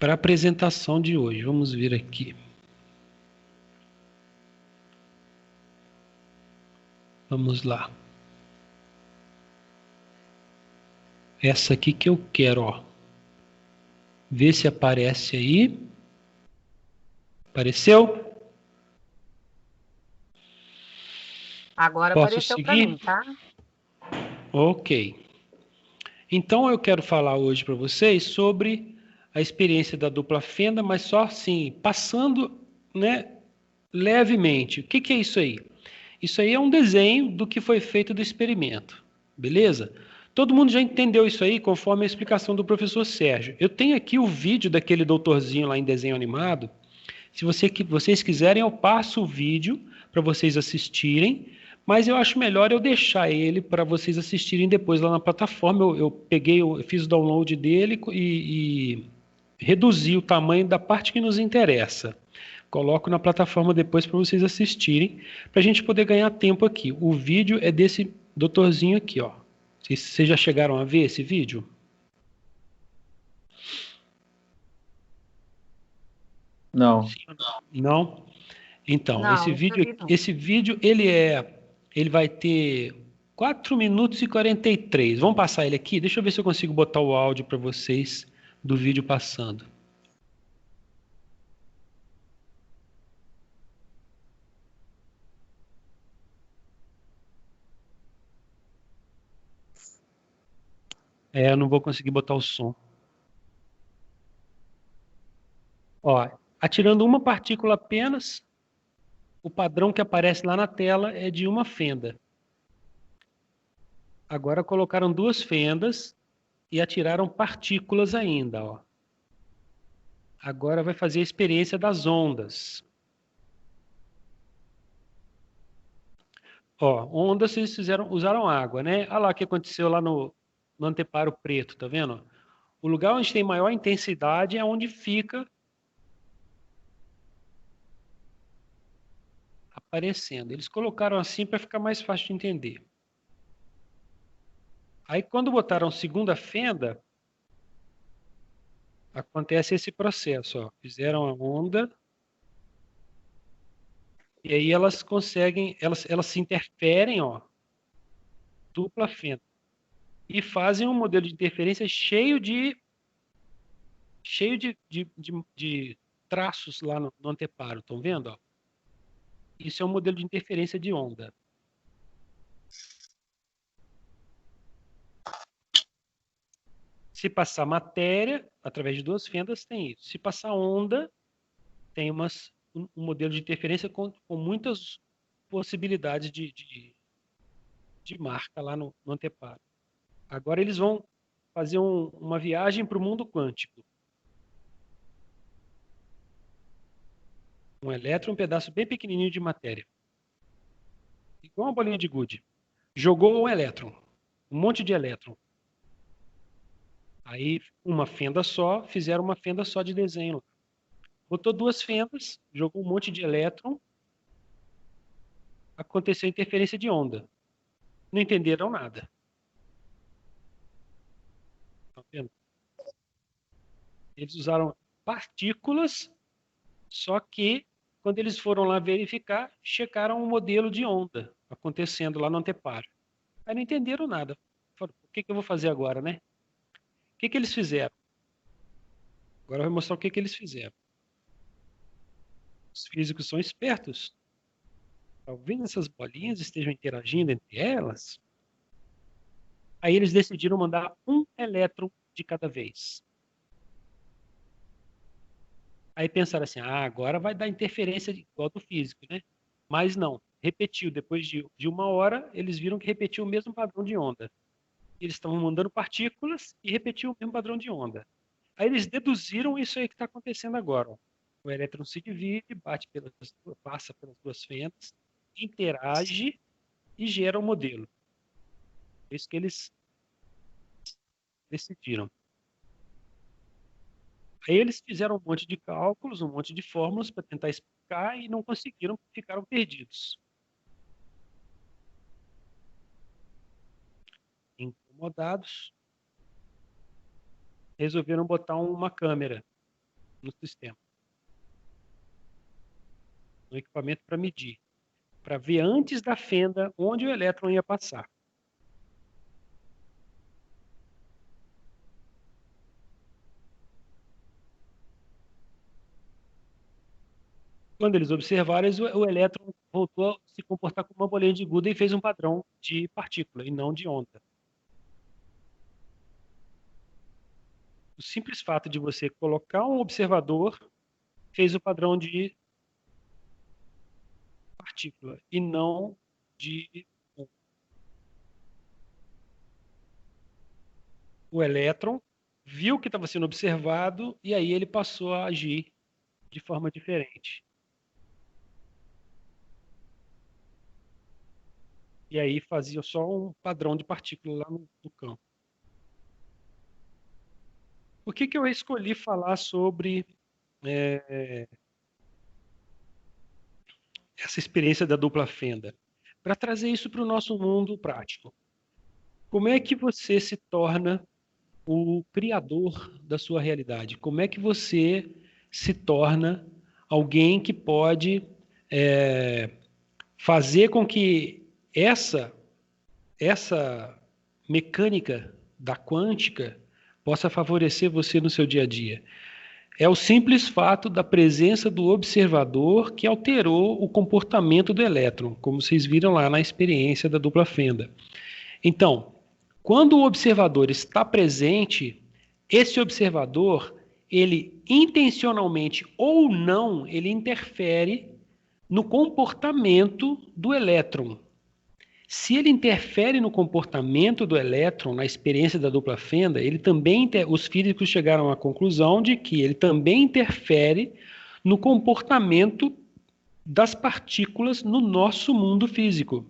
para a apresentação de hoje. Vamos ver aqui. Vamos lá. Essa aqui que eu quero, ó. Vê se aparece aí. Apareceu? Agora Posso apareceu para seguir? mim, tá? Ok. Então eu quero falar hoje para vocês sobre a experiência da dupla fenda, mas só assim, passando, né, levemente. O que é isso aí? Isso aí é um desenho do que foi feito do experimento, beleza? Todo mundo já entendeu isso aí conforme a explicação do professor Sérgio. Eu tenho aqui o vídeo daquele doutorzinho lá em desenho animado. Se vocês quiserem, eu passo o vídeo para vocês assistirem, mas eu acho melhor eu deixar ele para vocês assistirem depois lá na plataforma. Eu fiz o download dele e reduzi o tamanho da parte que nos interessa. Coloco na plataforma depois para vocês assistirem, para a gente poder ganhar tempo aqui. O vídeo é desse doutorzinho aqui, ó. Vocês já chegaram a ver esse vídeo? Não. Não? Então, Não, nunca vi, não. esse vídeo ele vai ter 4 minutos e 43. Vamos passar ele aqui? Deixa eu ver se eu consigo botar o áudio para vocês do vídeo passando. Eu não vou conseguir botar o som. Ó, atirando uma partícula apenas, o padrão que aparece lá na tela é de uma fenda. Agora colocaram duas fendas e atiraram partículas ainda, ó. Agora vai fazer a experiência das ondas. Ó, ondas eles usaram água, né? Olha lá o que aconteceu lá no anteparo preto, tá vendo? O lugar onde tem maior intensidade é onde fica aparecendo. Eles colocaram assim para ficar mais fácil de entender. Aí quando botaram segunda fenda, acontece esse processo, ó. Fizeram a onda e aí elas conseguem, elas se interferem, ó, dupla fenda, e fazem um modelo de interferência cheio de traços lá no anteparo, estão vendo? Ó? Isso é um modelo de interferência de onda. Se passar matéria, através de duas fendas, tem isso. Se passar onda, tem um modelo de interferência com muitas possibilidades de marca lá no anteparo. Agora eles vão fazer uma viagem para o mundo quântico. Um elétron, um pedaço bem pequenininho de matéria. Igual uma bolinha de gude. Jogou um elétron, um monte de elétron. Aí, uma fenda só, fizeram uma fenda só de desenho. Botou duas fendas, jogou um monte de elétron, aconteceu interferência de onda. Não entenderam nada. Tá vendo? Eles usaram partículas, só que quando eles foram lá verificar, checaram um modelo de onda acontecendo lá no anteparo. Aí não entenderam nada. Falaram, o que eu vou fazer agora, né? O que eles fizeram? Agora eu vou mostrar o que eles fizeram. Os físicos são espertos. Talvez essas bolinhas estejam interagindo entre elas. Aí eles decidiram mandar um elétron de cada vez. Aí pensaram assim, agora vai dar interferência igual do físico, né? Mas não, repetiu. Depois de uma hora, eles viram que repetiu o mesmo padrão de onda. Eles estavam mandando partículas e repetiu o mesmo padrão de onda. Aí eles deduziram isso aí que está acontecendo agora. Ó. O elétron se divide, passa pelas duas fendas, interage e gera um modelo. É isso que eles decidiram. Aí eles fizeram um monte de cálculos, um monte de fórmulas para tentar explicar e não conseguiram, ficaram perdidos. Incomodados, resolveram botar uma câmera no sistema. Um equipamento para medir, para ver antes da fenda onde o elétron ia passar. Quando eles observaram, o elétron voltou a se comportar como uma bolinha de gude e fez um padrão de partícula e não de onda. O simples fato de você colocar um observador fez o padrão de partícula e não de onda. O elétron viu que estava sendo observado e aí ele passou a agir de forma diferente. E aí fazia só um padrão de partícula lá no campo. Por que eu escolhi falar sobre essa experiência da dupla fenda? Para trazer isso para o nosso mundo prático. Como é que você se torna o criador da sua realidade? Como é que você se torna alguém que pode fazer com que essa mecânica da quântica possa favorecer você no seu dia a dia? É o simples fato da presença do observador que alterou o comportamento do elétron, como vocês viram lá na experiência da dupla fenda. Então, quando o observador está presente, esse observador, ele intencionalmente ou não, ele interfere no comportamento do elétron. Se ele interfere no comportamento do elétron, na experiência da dupla fenda, ele também, os físicos chegaram à conclusão de que ele também interfere no comportamento das partículas no nosso mundo físico.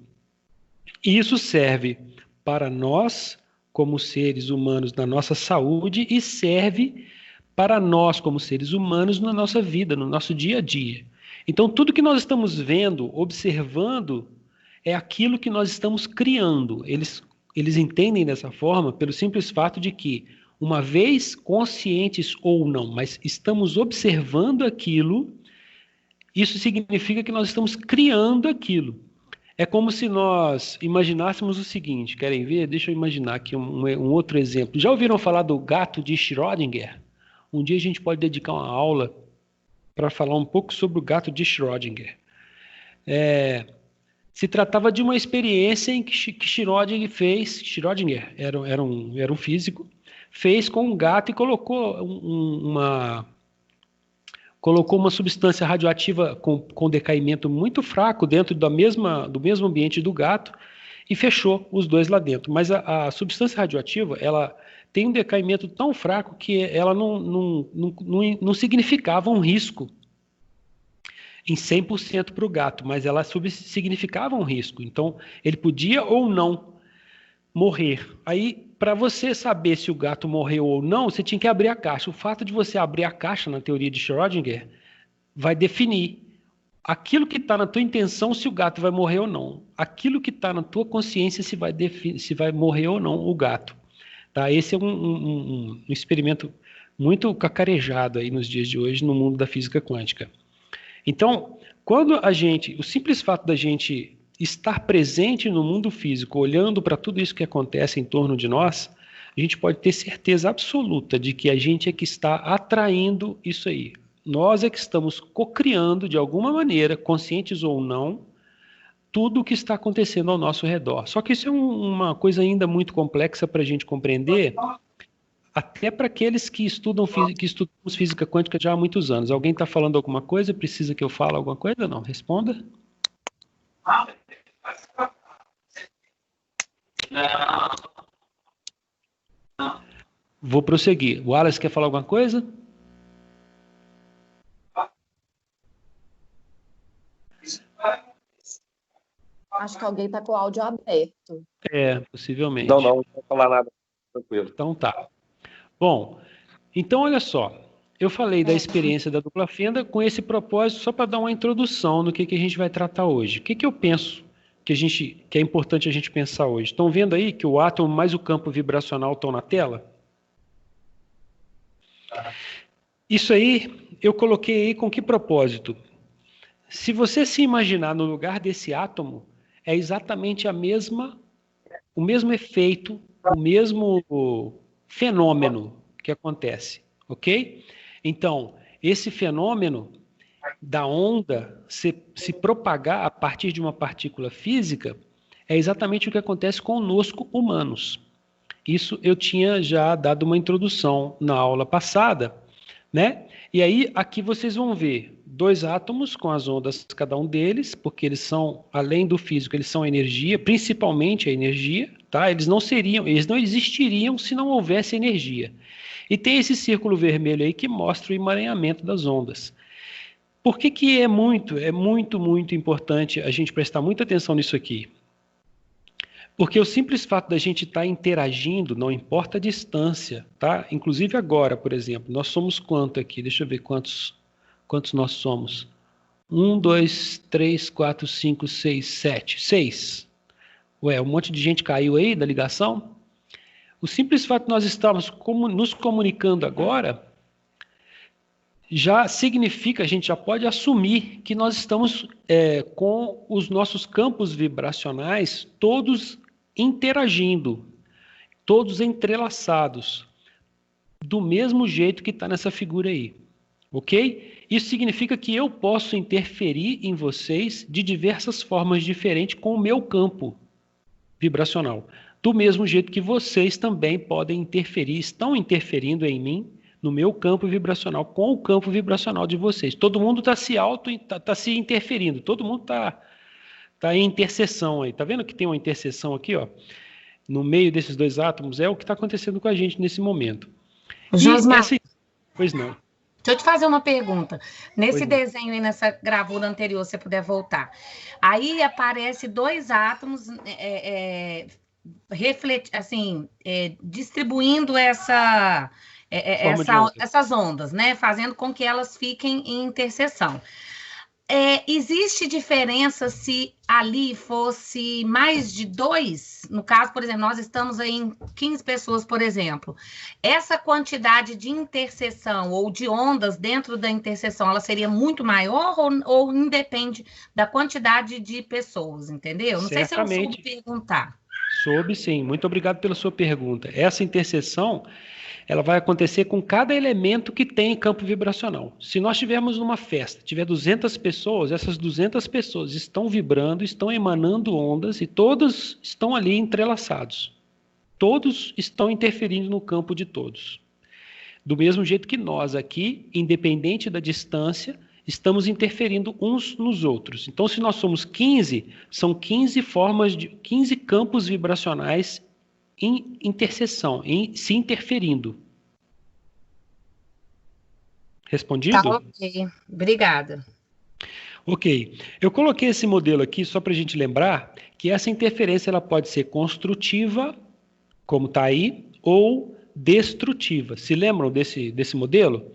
E isso serve para nós, como seres humanos, na nossa saúde, e serve para nós, como seres humanos, na nossa vida, no nosso dia a dia. Então, tudo que nós estamos vendo, observando, é aquilo que nós estamos criando. Eles entendem dessa forma pelo simples fato de que, uma vez conscientes ou não, mas estamos observando aquilo, isso significa que nós estamos criando aquilo. É como se nós imaginássemos o seguinte, querem ver? Deixa eu imaginar aqui um outro exemplo. Já ouviram falar do gato de Schrödinger? Um dia a gente pode dedicar uma aula para falar um pouco sobre o gato de Schrödinger. Se tratava de uma experiência em que Schrödinger fez, Schrödinger era um físico, fez com um gato e colocou uma substância radioativa com decaimento muito fraco dentro do mesmo ambiente do gato e fechou os dois lá dentro. Mas a substância radioativa, ela tem um decaimento tão fraco que ela não significava um risco em 100% para o gato, mas ela significava um risco. Então, ele podia ou não morrer. Aí, para você saber se o gato morreu ou não, você tinha que abrir a caixa. O fato de você abrir a caixa, na teoria de Schrödinger, vai definir aquilo que está na tua intenção, se o gato vai morrer ou não. Aquilo que está na tua consciência, se vai morrer ou não o gato. Tá? Esse é um experimento muito cacarejado aí nos dias de hoje no mundo da física quântica. Então, o simples fato da gente estar presente no mundo físico, olhando para tudo isso que acontece em torno de nós, a gente pode ter certeza absoluta de que a gente é que está atraindo isso aí. Nós é que estamos cocriando, de alguma maneira, conscientes ou não, tudo o que está acontecendo ao nosso redor. Só que isso é uma coisa ainda muito complexa para a gente compreender, até para aqueles que estudamos física quântica já há muitos anos. Alguém está falando alguma coisa? Precisa que eu fale alguma coisa? Não. Responda. Vou prosseguir. O Wallace quer falar alguma coisa? Acho que alguém está com o áudio aberto. Possivelmente. Não vou falar nada. Tranquilo. Então tá. Bom, então olha só. Eu falei da experiência da dupla fenda com esse propósito só para dar uma introdução no que a gente vai tratar hoje. O que eu penso que é importante a gente pensar hoje? Estão vendo aí que o átomo mais o campo vibracional estão na tela? Isso aí eu coloquei aí com que propósito? Se você se imaginar no lugar desse átomo, é exatamente o mesmo efeito, o mesmo fenômeno que acontece, ok? Então, esse fenômeno da onda se propagar a partir de uma partícula física é exatamente o que acontece conosco humanos. Isso eu tinha já dado uma introdução na aula passada, né? E aí aqui vocês vão ver dois átomos com as ondas, cada um deles, porque eles são, além do físico, eles são energia, principalmente a energia, tá? Eles não existiriam se não houvesse energia. E tem esse círculo vermelho aí que mostra o emaranhamento das ondas. Por que é muito importante a gente prestar muita atenção nisso aqui? Porque o simples fato da gente estar interagindo, não importa a distância, tá? Inclusive agora, por exemplo, nós somos quanto aqui? Deixa eu ver quantos nós somos. 1, 2, 3, 4, 5, 6, 7. 6. Ué, um monte de gente caiu aí da ligação? O simples fato de nós estarmos nos comunicando agora já significa, a gente já pode assumir que nós estamos com os nossos campos vibracionais todos interagindo, todos entrelaçados, do mesmo jeito que está nessa figura aí, ok? Isso significa que eu posso interferir em vocês de diversas formas diferentes com o meu campo vibracional, do mesmo jeito que vocês também podem interferir, estão interferindo em mim, no meu campo vibracional, com o campo vibracional de vocês. Todo mundo está se interferindo, todo mundo está em interseção aí. Tá vendo que tem uma interseção aqui, ó? No meio desses dois átomos, é o que está acontecendo com a gente nesse momento. Josmar, Pois não. deixa eu te fazer uma pergunta. Nesse desenho aí, nessa gravura anterior, se você puder voltar. Aí aparece dois átomos distribuindo essas ondas, né? Fazendo com que elas fiquem em interseção. Existe diferença se ali fosse mais de dois? No caso, por exemplo, nós estamos aí em 15 pessoas, por exemplo. Essa quantidade de interseção ou de ondas dentro da interseção, ela seria muito maior ou independe da quantidade de pessoas, entendeu? Não sei se eu soube perguntar. Soube sim, muito obrigado pela sua pergunta. Essa interseção, ela vai acontecer com cada elemento que tem campo vibracional. Se nós tivermos numa festa, tiver 200 pessoas, essas 200 pessoas estão vibrando, estão emanando ondas e todos estão ali entrelaçados. Todos estão interferindo no campo de todos. Do mesmo jeito que nós aqui, independente da distância, estamos interferindo uns nos outros. Então, se nós somos 15, são 15 campos vibracionais em interseção, se interferindo. Respondido? Tá, ok. Obrigada. Ok. Eu coloquei esse modelo aqui só para a gente lembrar que essa interferência ela pode ser construtiva, como está aí, ou destrutiva. Se lembram desse modelo?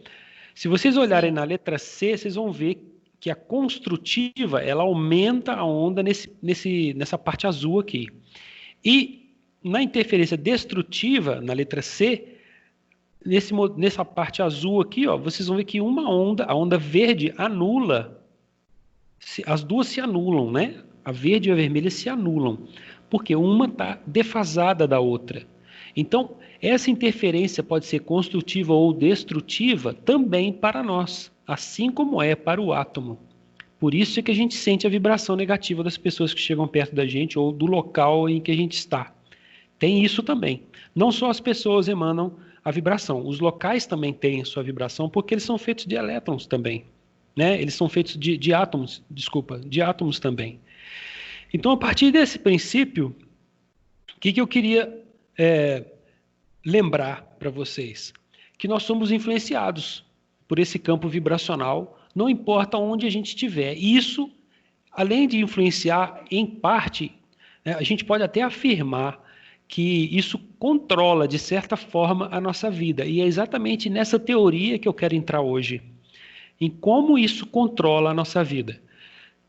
Se vocês olharem na letra C, vocês vão ver que a construtiva ela aumenta a onda nessa parte azul aqui. E na interferência destrutiva, na letra C, nessa parte azul aqui, ó, vocês vão ver que a onda verde anula, as duas se anulam, né? A verde e a vermelha se anulam, porque uma está defasada da outra. Então, essa interferência pode ser construtiva ou destrutiva também para nós, assim como é para o átomo. Por isso é que a gente sente a vibração negativa das pessoas que chegam perto da gente ou do local em que a gente está. Tem isso também. Não só as pessoas emanam a vibração, os locais também têm a sua vibração, porque eles são feitos de elétrons também, né? Eles são feitos de átomos também. Então, a partir desse princípio, o que eu queria lembrar para vocês? Que nós somos influenciados por esse campo vibracional, não importa onde a gente estiver. E isso, além de influenciar em parte, a gente pode até afirmar que isso controla, de certa forma, a nossa vida. E é exatamente nessa teoria que eu quero entrar hoje, em como isso controla a nossa vida.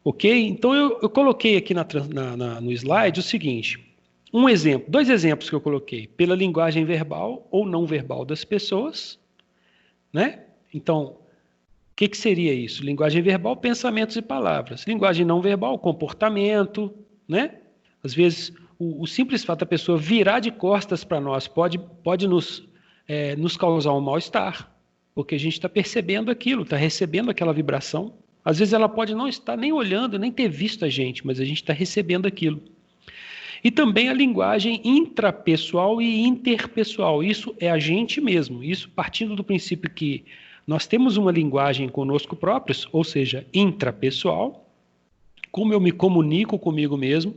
Ok? Então, eu coloquei aqui no slide o seguinte, dois exemplos que eu coloquei, pela linguagem verbal ou não verbal das pessoas, né? Então, o que seria isso? Linguagem verbal, pensamentos e palavras. Linguagem não verbal, comportamento, né? Às vezes, o simples fato da pessoa virar de costas para nós pode nos causar um mal-estar, porque a gente está percebendo aquilo, está recebendo aquela vibração. Às vezes ela pode não estar nem olhando, nem ter visto a gente, mas a gente está recebendo aquilo. E também a linguagem intrapessoal e interpessoal. Isso é a gente mesmo. Isso partindo do princípio que nós temos uma linguagem conosco próprios, ou seja, intrapessoal, como eu me comunico comigo mesmo,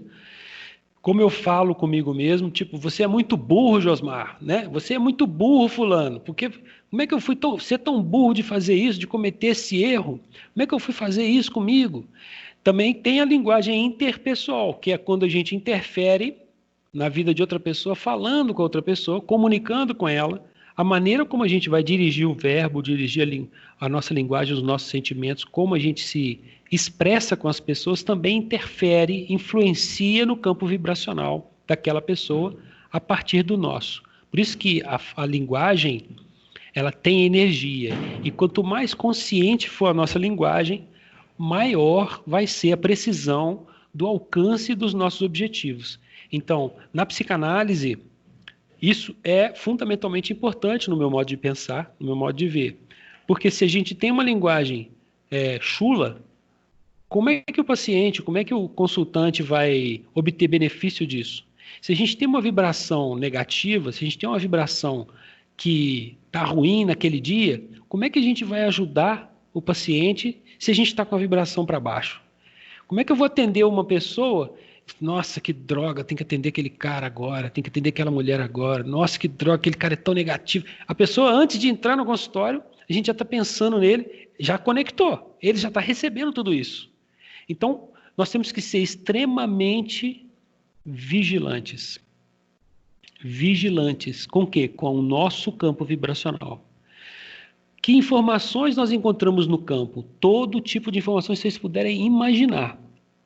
como eu falo comigo mesmo, tipo, você é muito burro, Josmar, né? Você é muito burro, fulano, porque como é que eu fui ser tão burro de fazer isso, de cometer esse erro? Como é que eu fui fazer isso comigo? Também tem a linguagem interpessoal, que é quando a gente interfere na vida de outra pessoa, falando com a outra pessoa, comunicando com ela, a maneira como a gente vai dirigir o verbo, dirigir a nossa linguagem, os nossos sentimentos, como a gente se expressa com as pessoas, também interfere, influencia no campo vibracional daquela pessoa a partir do nosso. Por isso que a linguagem, ela tem energia. E quanto mais consciente for a nossa linguagem, maior vai ser a precisão do alcance dos nossos objetivos. Então, na psicanálise, isso é fundamentalmente importante no meu modo de pensar, no meu modo de ver. Porque se a gente tem uma linguagem chula, como é que o paciente, como é que o consultante vai obter benefício disso? Se a gente tem uma vibração negativa, se a gente tem uma vibração que está ruim naquele dia, como é que a gente vai ajudar o paciente se a gente está com a vibração para baixo? Como é que eu vou atender uma pessoa? Nossa, que droga, tem que atender aquele cara agora, tem que atender aquela mulher agora. Nossa, que droga, aquele cara é tão negativo. A pessoa, antes de entrar no consultório, a gente já está pensando nele, já conectou, ele já está recebendo tudo isso. Então, nós temos que ser extremamente vigilantes. Vigilantes. Com o quê? Com o nosso campo vibracional. Que informações nós encontramos no campo? Todo tipo de informações que vocês puderem imaginar.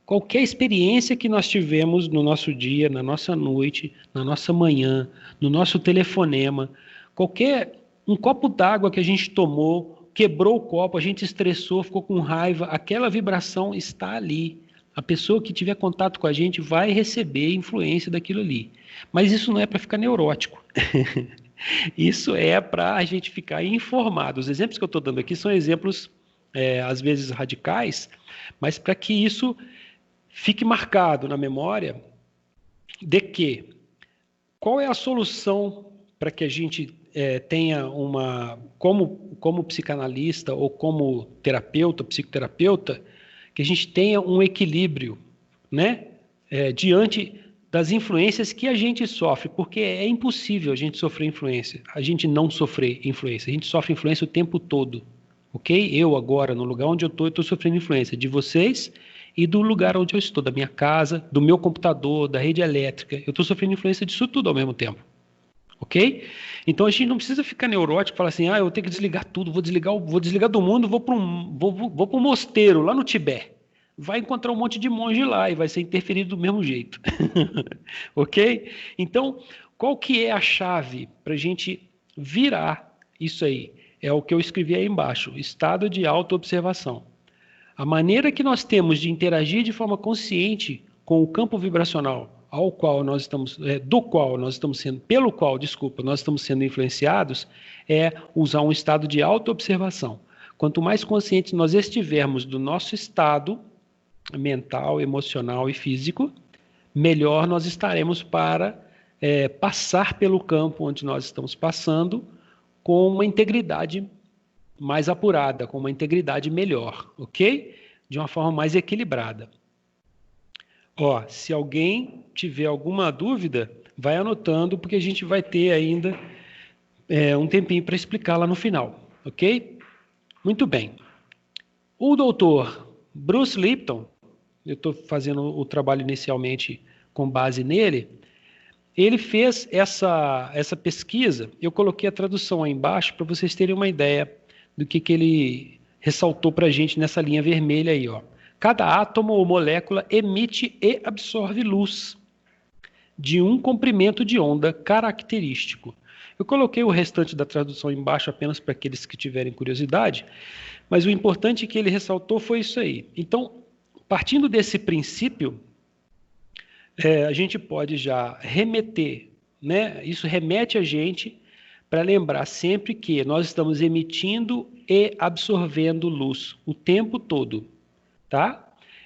Qualquer experiência que nós tivemos no nosso dia, na nossa noite, na nossa manhã, no nosso telefonema, um copo d'água que a gente tomou, quebrou o copo, a gente estressou, ficou com raiva, aquela vibração está ali. A pessoa que tiver contato com a gente vai receber influência daquilo ali. Mas isso não é para ficar neurótico. Isso é para a gente ficar informado. Os exemplos que eu estou dando aqui são exemplos, às vezes, radicais, mas para que isso fique marcado na memória de que qual é a solução para que a gente tenha como psicanalista ou como terapeuta, psicoterapeuta, que a gente tenha um equilíbrio, né, diante das influências que a gente sofre, porque é impossível a gente sofrer influência, a gente não sofrer influência, a gente sofre influência o tempo todo, ok? Eu agora, no lugar onde eu estou sofrendo influência de vocês e do lugar onde eu estou, da minha casa, do meu computador, da rede elétrica, eu estou sofrendo influência disso tudo ao mesmo tempo. Ok? Então a gente não precisa ficar neurótico e falar assim, eu tenho que desligar tudo, vou desligar do mundo, vou para um mosteiro lá no Tibete. Vai encontrar um monte de monge lá e vai ser interferido do mesmo jeito. Ok? Então, qual que é a chave para a gente virar isso aí? É o que eu escrevi aí embaixo, estado de autoobservação. A maneira que nós temos de interagir de forma consciente com o campo vibracional pelo qual nós estamos sendo influenciados, é usar um estado de autoobservação. Quanto mais conscientes nós estivermos do nosso estado mental, emocional e físico, melhor nós estaremos para passar pelo campo onde nós estamos passando com uma integridade mais apurada, com uma integridade melhor, ok? De uma forma mais equilibrada. Se alguém tiver alguma dúvida, vai anotando, porque a gente vai ter ainda um tempinho para explicar lá no final, ok? Muito bem. O doutor Bruce Lipton, eu estou fazendo o trabalho inicialmente com base nele, ele fez essa pesquisa, eu coloquei a tradução aí embaixo para vocês terem uma ideia do que ele ressaltou para a gente nessa linha vermelha aí, ó. Cada átomo ou molécula emite e absorve luz de um comprimento de onda característico. Eu coloquei o restante da tradução embaixo apenas para aqueles que tiverem curiosidade, mas o importante que ele ressaltou foi isso aí. Então, partindo desse princípio, a gente pode já remeter, né? Isso remete a gente para lembrar sempre que nós estamos emitindo e absorvendo luz o tempo todo, tá?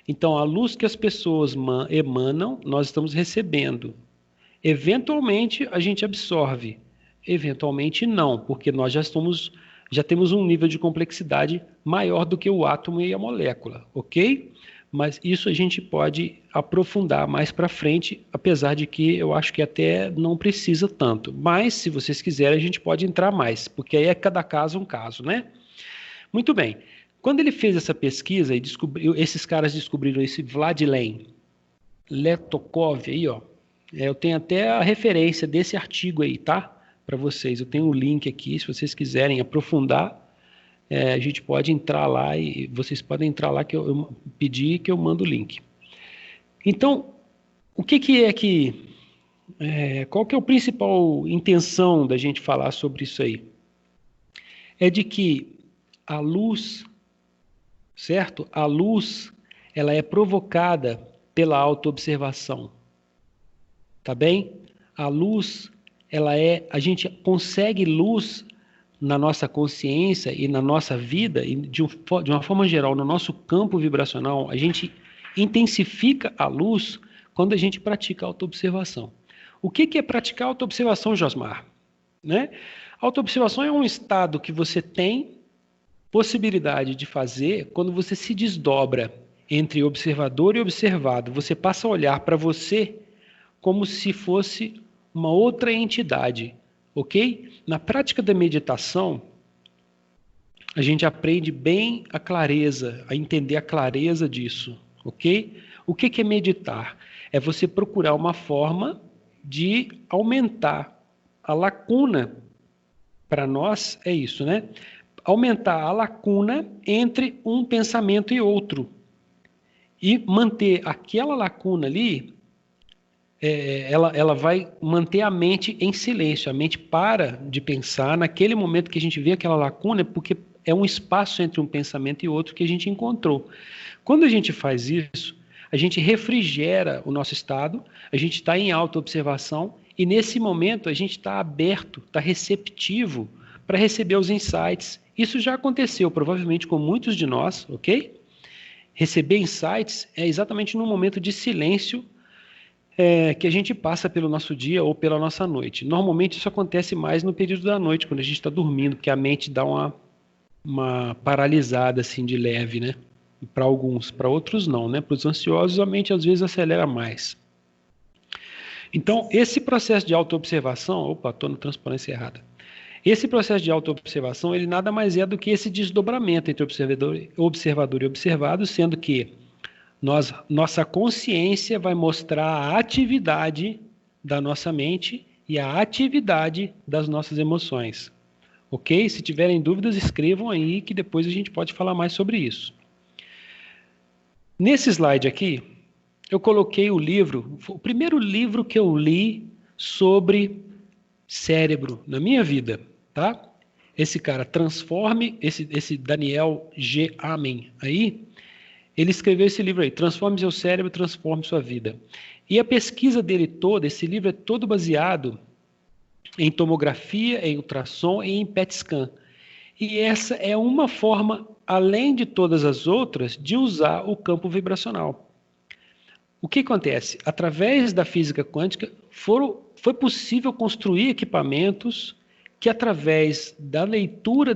Então, a luz que as pessoas emanam, nós estamos recebendo. Eventualmente, a gente absorve. Eventualmente, não, porque nós já temos um nível de complexidade maior do que o átomo e a molécula, ok? Mas isso a gente pode aprofundar mais para frente, apesar de que eu acho que até não precisa tanto. Mas, se vocês quiserem, a gente pode entrar mais, porque aí é cada caso um caso, né? Muito bem. Quando ele fez essa pesquisa e esses caras descobriram esse Vladlen Letokov aí, ó. Eu tenho até a referência desse artigo aí, tá? Para vocês. Eu tenho um link aqui, se vocês quiserem aprofundar, a gente pode entrar lá e vocês podem entrar lá que eu pedir que eu mando o link. Então, o que qual que é a principal intenção da gente falar sobre isso aí? É de que a luz, certo? A luz, ela é provocada pela autoobservação. Tá bem? A luz, a gente consegue luz na nossa consciência e na nossa vida, e de uma forma geral, no nosso campo vibracional, a gente intensifica a luz quando a gente pratica a autoobservação. O que é praticar a autoobservação, Josmar? Né? A autoobservação é um estado que você tem possibilidade de fazer quando você se desdobra entre observador e observado. Você passa a olhar para você como se fosse uma outra entidade, ok? Na prática da meditação, a gente aprende bem a clareza, a entender a clareza disso, ok? O que é meditar? É você procurar uma forma de aumentar a lacuna, para nós é isso, né? Aumentar a lacuna entre um pensamento e outro. E manter aquela lacuna ali, ela vai manter a mente em silêncio. A mente para de pensar naquele momento que a gente vê aquela lacuna, porque é um espaço entre um pensamento e outro que a gente encontrou. Quando a gente faz isso, a gente refrigera o nosso estado, a gente está em autoobservação e nesse momento a gente está aberto, está receptivo para receber os insights. Isso já aconteceu provavelmente com muitos de nós, ok? Receber insights é exatamente no momento de silêncio que a gente passa pelo nosso dia ou pela nossa noite. Normalmente isso acontece mais no período da noite, quando a gente está dormindo, porque a mente dá uma paralisada assim de leve, né? Para alguns, para outros não, né? Para os ansiosos a mente às vezes acelera mais. Então, esse processo de autoobservação, estou na transparência errada. Esse processo de autoobservação, ele nada mais é do que esse desdobramento entre observador e observado, sendo que nossa consciência vai mostrar a atividade da nossa mente e a atividade das nossas emoções. Ok? Se tiverem dúvidas, escrevam aí que depois a gente pode falar mais sobre isso. Nesse slide aqui, eu coloquei o primeiro livro que eu li sobre cérebro na minha vida, tá? Esse cara, esse Daniel G. Amen aí, ele escreveu esse livro aí, Transforme Seu Cérebro, Transforme Sua Vida. E a pesquisa dele toda, esse livro é todo baseado em tomografia, em ultrassom e em PET scan. E essa é uma forma, além de todas as outras, de usar o campo vibracional. O que acontece? Através da física quântica, foi possível construir equipamentos que, através da leitura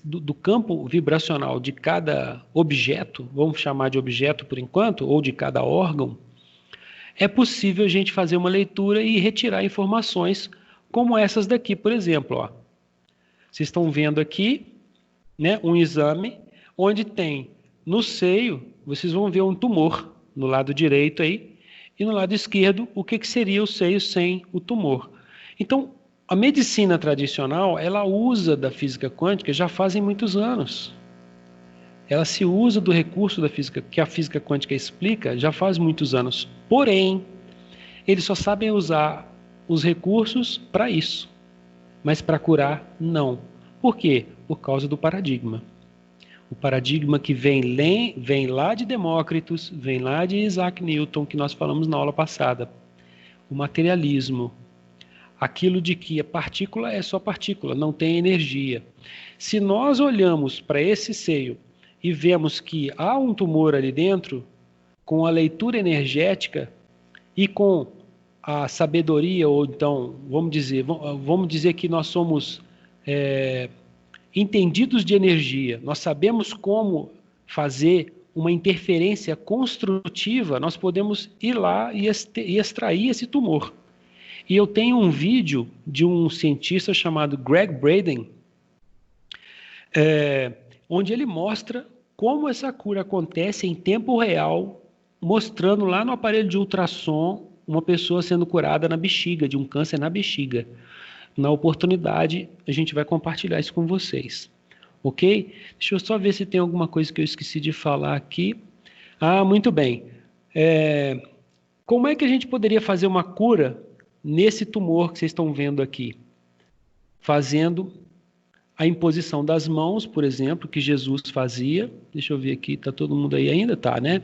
do campo vibracional de cada objeto, vamos chamar de objeto por enquanto, ou de cada órgão, é possível a gente fazer uma leitura e retirar informações como essas daqui, por exemplo. Ó. Vocês estão vendo aqui, né, um exame onde tem no seio, vocês vão ver um tumor no lado direito aí, e no lado esquerdo, o que seria o seio sem o tumor. Então, a medicina tradicional, ela usa da física quântica já fazem muitos anos. Ela se usa do recurso da física, que a física quântica explica, já faz muitos anos. Porém, eles só sabem usar os recursos para isso. mas para curar, não. Por quê? Por causa do paradigma. O paradigma que vem lá de Demócritos, vem lá de Isaac Newton, que nós falamos na aula passada. O materialismo. Aquilo de que a partícula é só partícula, não tem energia. Se nós olhamos para esse seio e vemos que há um tumor ali dentro, com a leitura energética e com a sabedoria, ou então, vamos dizer que nós somos entendidos de energia, nós sabemos como fazer uma interferência construtiva, nós podemos ir lá e extrair esse tumor. E eu tenho um vídeo de um cientista chamado Greg Braden, onde ele mostra como essa cura acontece em tempo real, mostrando lá no aparelho de ultrassom uma pessoa sendo curada na bexiga, de um câncer na bexiga. Na oportunidade, a gente vai compartilhar isso com vocês. Ok? Deixa eu só ver se tem alguma coisa que eu esqueci de falar aqui. Ah, muito bem. Como é que a gente poderia fazer uma cura nesse tumor que vocês estão vendo aqui? Fazendo a imposição das mãos, por exemplo, que Jesus fazia. Deixa eu ver aqui, está todo mundo aí ainda? Tá, né?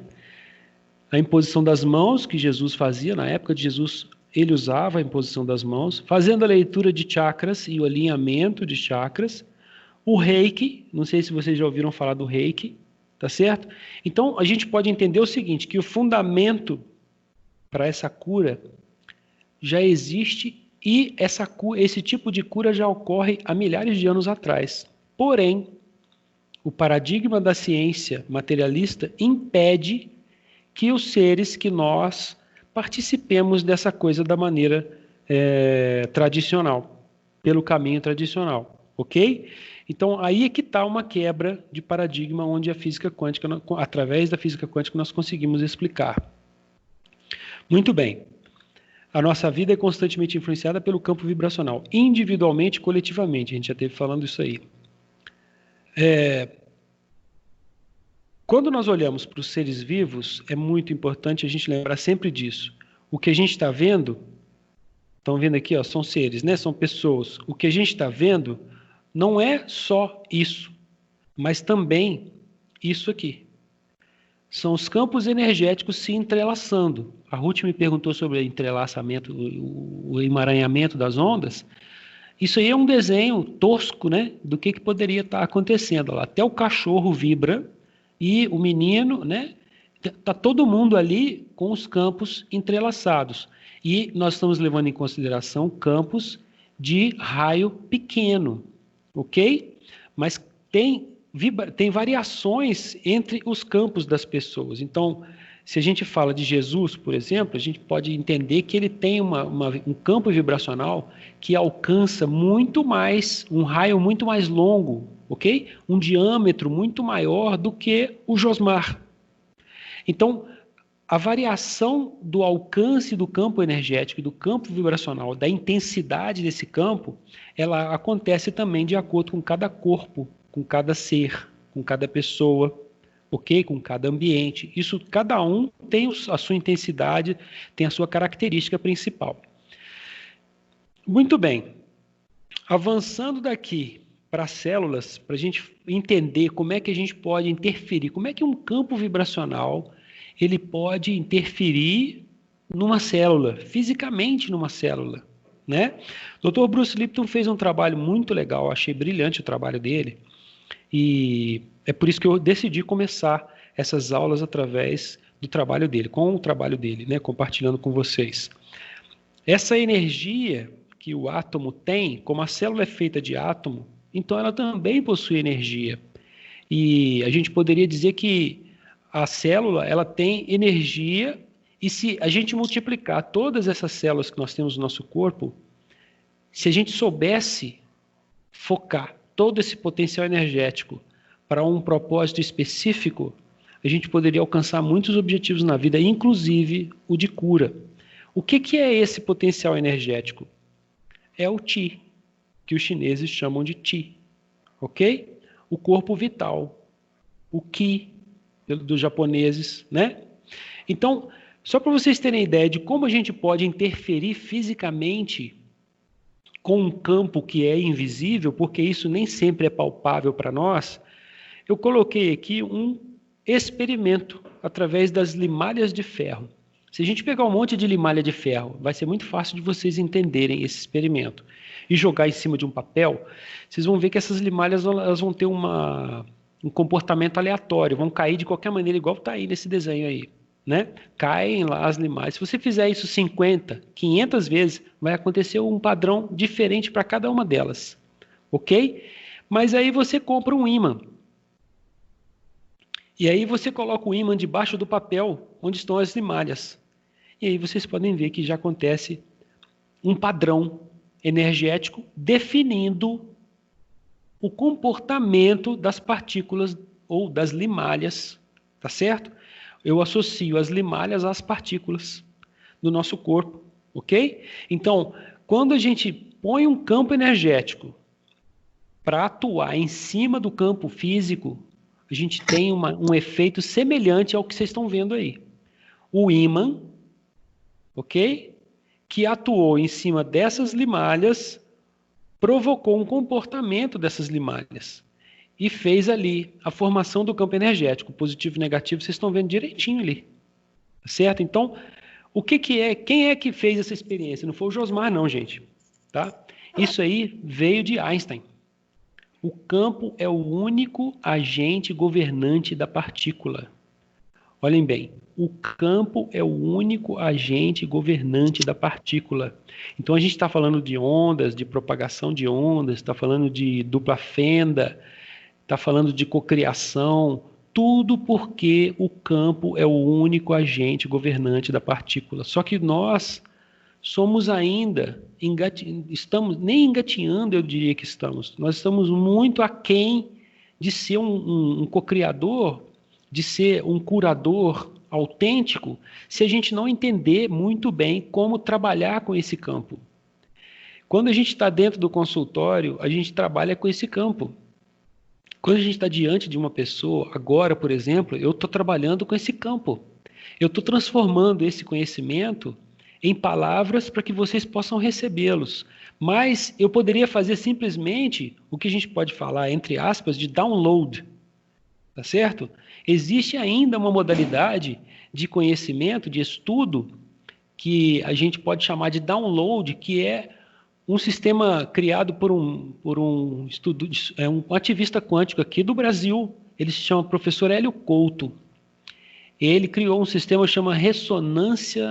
A imposição das mãos que Jesus fazia, na época de Jesus, ele usava a imposição das mãos, fazendo a leitura de chakras e o alinhamento de chakras. O reiki, não sei se vocês já ouviram falar do reiki, tá certo? Então, a gente pode entender o seguinte, que o fundamento para essa cura já existe e esse tipo de cura já ocorre há milhares de anos atrás. Porém, o paradigma da ciência materialista impede que os seres, que nós participemos dessa coisa da maneira tradicional, pelo caminho tradicional, ok? Então, aí é que está uma quebra de paradigma onde a física quântica, através da física quântica, nós conseguimos explicar. Muito bem. A nossa vida é constantemente influenciada pelo campo vibracional, individualmente e coletivamente. A gente já esteve falando isso aí. Quando nós olhamos para os seres vivos, é muito importante a gente lembrar sempre disso. O que a gente está vendo, estão vendo aqui, ó, são seres, né? São pessoas. O que a gente está vendo não é só isso, mas também isso aqui. São os campos energéticos se entrelaçando. A Ruth me perguntou sobre o entrelaçamento, o emaranhamento das ondas. Isso aí é um desenho tosco, né, do que poderia estar acontecendo lá. Até o cachorro vibra e o menino, né, está todo mundo ali com os campos entrelaçados. E nós estamos levando em consideração campos de raio pequeno, ok? Mas tem variações entre os campos das pessoas. Então, se a gente fala de Jesus, por exemplo, a gente pode entender que ele tem um campo vibracional que alcança muito mais, um raio muito mais longo, ok? Um diâmetro muito maior do que o Josmar. Então, a variação do alcance do campo energético e do campo vibracional, da intensidade desse campo, ela acontece também de acordo com cada corpo, com cada ser, com cada pessoa, ok? Com cada ambiente. Isso, cada um tem a sua intensidade, tem a sua característica principal. Muito bem. Avançando daqui para as células, para a gente entender como é que a gente pode interferir, como é que um campo vibracional ele pode interferir numa célula, fisicamente numa célula, né? O Dr. Bruce Lipton fez um trabalho muito legal, achei brilhante o trabalho dele, e é por isso que eu decidi começar essas aulas através do trabalho dele, com o trabalho dele, né, compartilhando com vocês. Essa energia que o átomo tem, como a célula é feita de átomo, então ela também possui energia. E a gente poderia dizer que a célula ela tem energia, e se a gente multiplicar todas essas células que nós temos no nosso corpo, se a gente soubesse focar todo esse potencial energético para um propósito específico, a gente poderia alcançar muitos objetivos na vida, inclusive o de cura. O que é esse potencial energético? É o Qi, que os chineses chamam de Qi, ok? O corpo vital, o Qi, dos japoneses, né? Então, só para vocês terem ideia de como a gente pode interferir fisicamente com um campo que é invisível, porque isso nem sempre é palpável para nós, eu coloquei aqui um experimento através das limalhas de ferro. Se a gente pegar um monte de limalha de ferro, vai ser muito fácil de vocês entenderem esse experimento, e jogar em cima de um papel, vocês vão ver que essas limalhas elas vão ter um comportamento aleatório, vão cair de qualquer maneira, igual está aí nesse desenho aí, né? Caem lá as limalhas. Se você fizer isso 50, 500 vezes, vai acontecer um padrão diferente para cada uma delas, ok? Mas aí você compra um ímã. E aí você coloca o ímã debaixo do papel onde estão as limalhas. E aí vocês podem ver que já acontece um padrão energético definindo o comportamento das partículas ou das limalhas, tá certo? Eu associo as limalhas às partículas do nosso corpo, ok? Então, quando a gente põe um campo energético para atuar em cima do campo físico, a gente tem um efeito semelhante ao que vocês estão vendo aí. O ímã, ok? Que atuou em cima dessas limalhas, provocou um comportamento dessas limalhas e fez ali a formação do campo energético, positivo e negativo, vocês estão vendo direitinho ali, certo? Então, o que é, quem é que fez essa experiência? Não foi o Josmar não, gente, tá? Isso aí veio de Einstein. O campo é o único agente governante da partícula. Olhem bem, o campo é o único agente governante da partícula. Então a gente está falando de ondas, de propagação de ondas, está falando de dupla fenda, está falando de cocriação, tudo porque o campo é o único agente governante da partícula. Só que nós somos ainda, estamos nem engatinhando, eu diria que estamos. Nós estamos muito aquém de ser um cocriador, de ser um curador autêntico, se a gente não entender muito bem como trabalhar com esse campo. Quando a gente está dentro do consultório, a gente trabalha com esse campo. Quando a gente está diante de uma pessoa, agora, por exemplo, eu estou trabalhando com esse campo. Eu estou transformando esse conhecimento em palavras para que vocês possam recebê-los. Mas eu poderia fazer simplesmente o que a gente pode falar, entre aspas, de download. Tá certo? Existe ainda uma modalidade de conhecimento, de estudo, que a gente pode chamar de download, que é um sistema criado por um ativista quântico aqui do Brasil. Ele se chama professor Hélio Couto. Ele criou um sistema que chama ressonância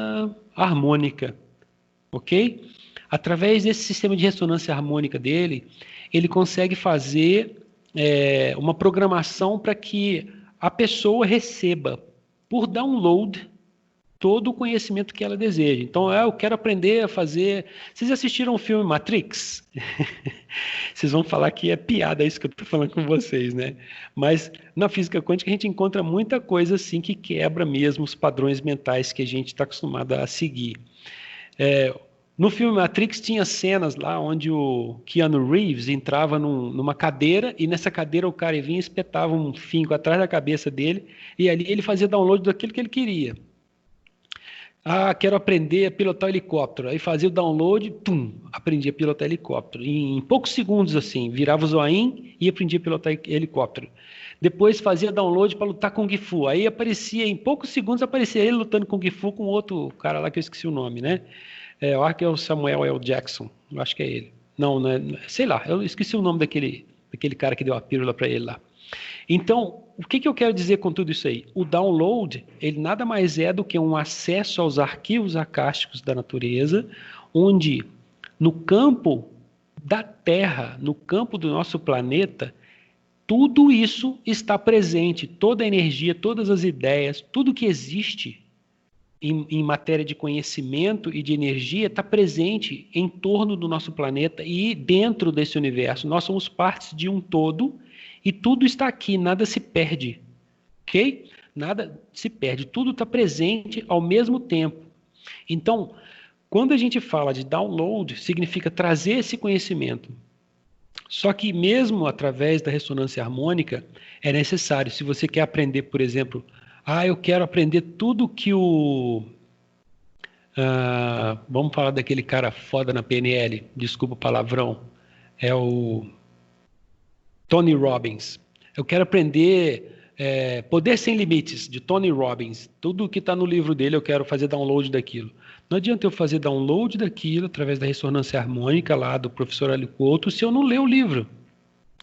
harmônica, ok? Através desse sistema de ressonância harmônica dele, ele consegue fazer uma programação para que a pessoa receba, por download, todo o conhecimento que ela deseja. Então, eu quero aprender a fazer... Vocês assistiram o filme Matrix? Vocês vão falar que é piada isso que eu estou falando com vocês, né? Mas na física quântica a gente encontra muita coisa assim que quebra mesmo os padrões mentais que a gente está acostumado a seguir. No filme Matrix tinha cenas lá onde o Keanu Reeves entrava numa cadeira e nessa cadeira o cara vinha e espetava um finco atrás da cabeça dele e ali ele fazia download daquilo que ele queria. Ah, quero aprender a pilotar helicóptero. Aí fazia o download, aprendia a pilotar helicóptero. Em poucos segundos, assim, virava o zoinho e aprendia a pilotar helicóptero. Depois fazia download para lutar Kung Fu. Aí aparecia, em poucos segundos, aparecia ele lutando Kung Fu com outro cara lá que eu esqueci o nome, né? Eu acho que é o Samuel L. Jackson. Eu acho que é ele. Não, né? Sei lá, eu esqueci o nome daquele cara que deu a pílula para ele lá. Então, o que eu quero dizer com tudo isso aí? O download, ele nada mais é do que um acesso aos arquivos acásticos da natureza, onde no campo da Terra, no campo do nosso planeta, tudo isso está presente, toda a energia, todas as ideias, tudo que existe em matéria de conhecimento e de energia está presente em torno do nosso planeta e dentro desse universo. Nós somos partes de um todo e tudo está aqui, nada se perde, ok? Nada se perde, tudo está presente ao mesmo tempo. Então, quando a gente fala de download, significa trazer esse conhecimento. Só que mesmo através da ressonância harmônica, é necessário, se você quer aprender, por exemplo, eu quero aprender tudo que o Vamos falar daquele cara foda na PNL, desculpa o palavrão, é o Tony Robbins. Eu quero aprender Poder Sem Limites, de Tony Robbins. Tudo que está no livro dele eu quero fazer download daquilo. Não adianta eu fazer download daquilo através da ressonância harmônica lá do professor Hélio Couto se eu não ler o livro,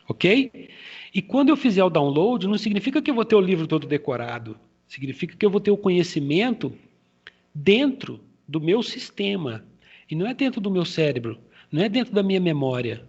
ok? E quando eu fizer o download, não significa que eu vou ter o livro todo decorado. Significa que eu vou ter o conhecimento dentro do meu sistema. E não é dentro do meu cérebro, não é dentro da minha memória,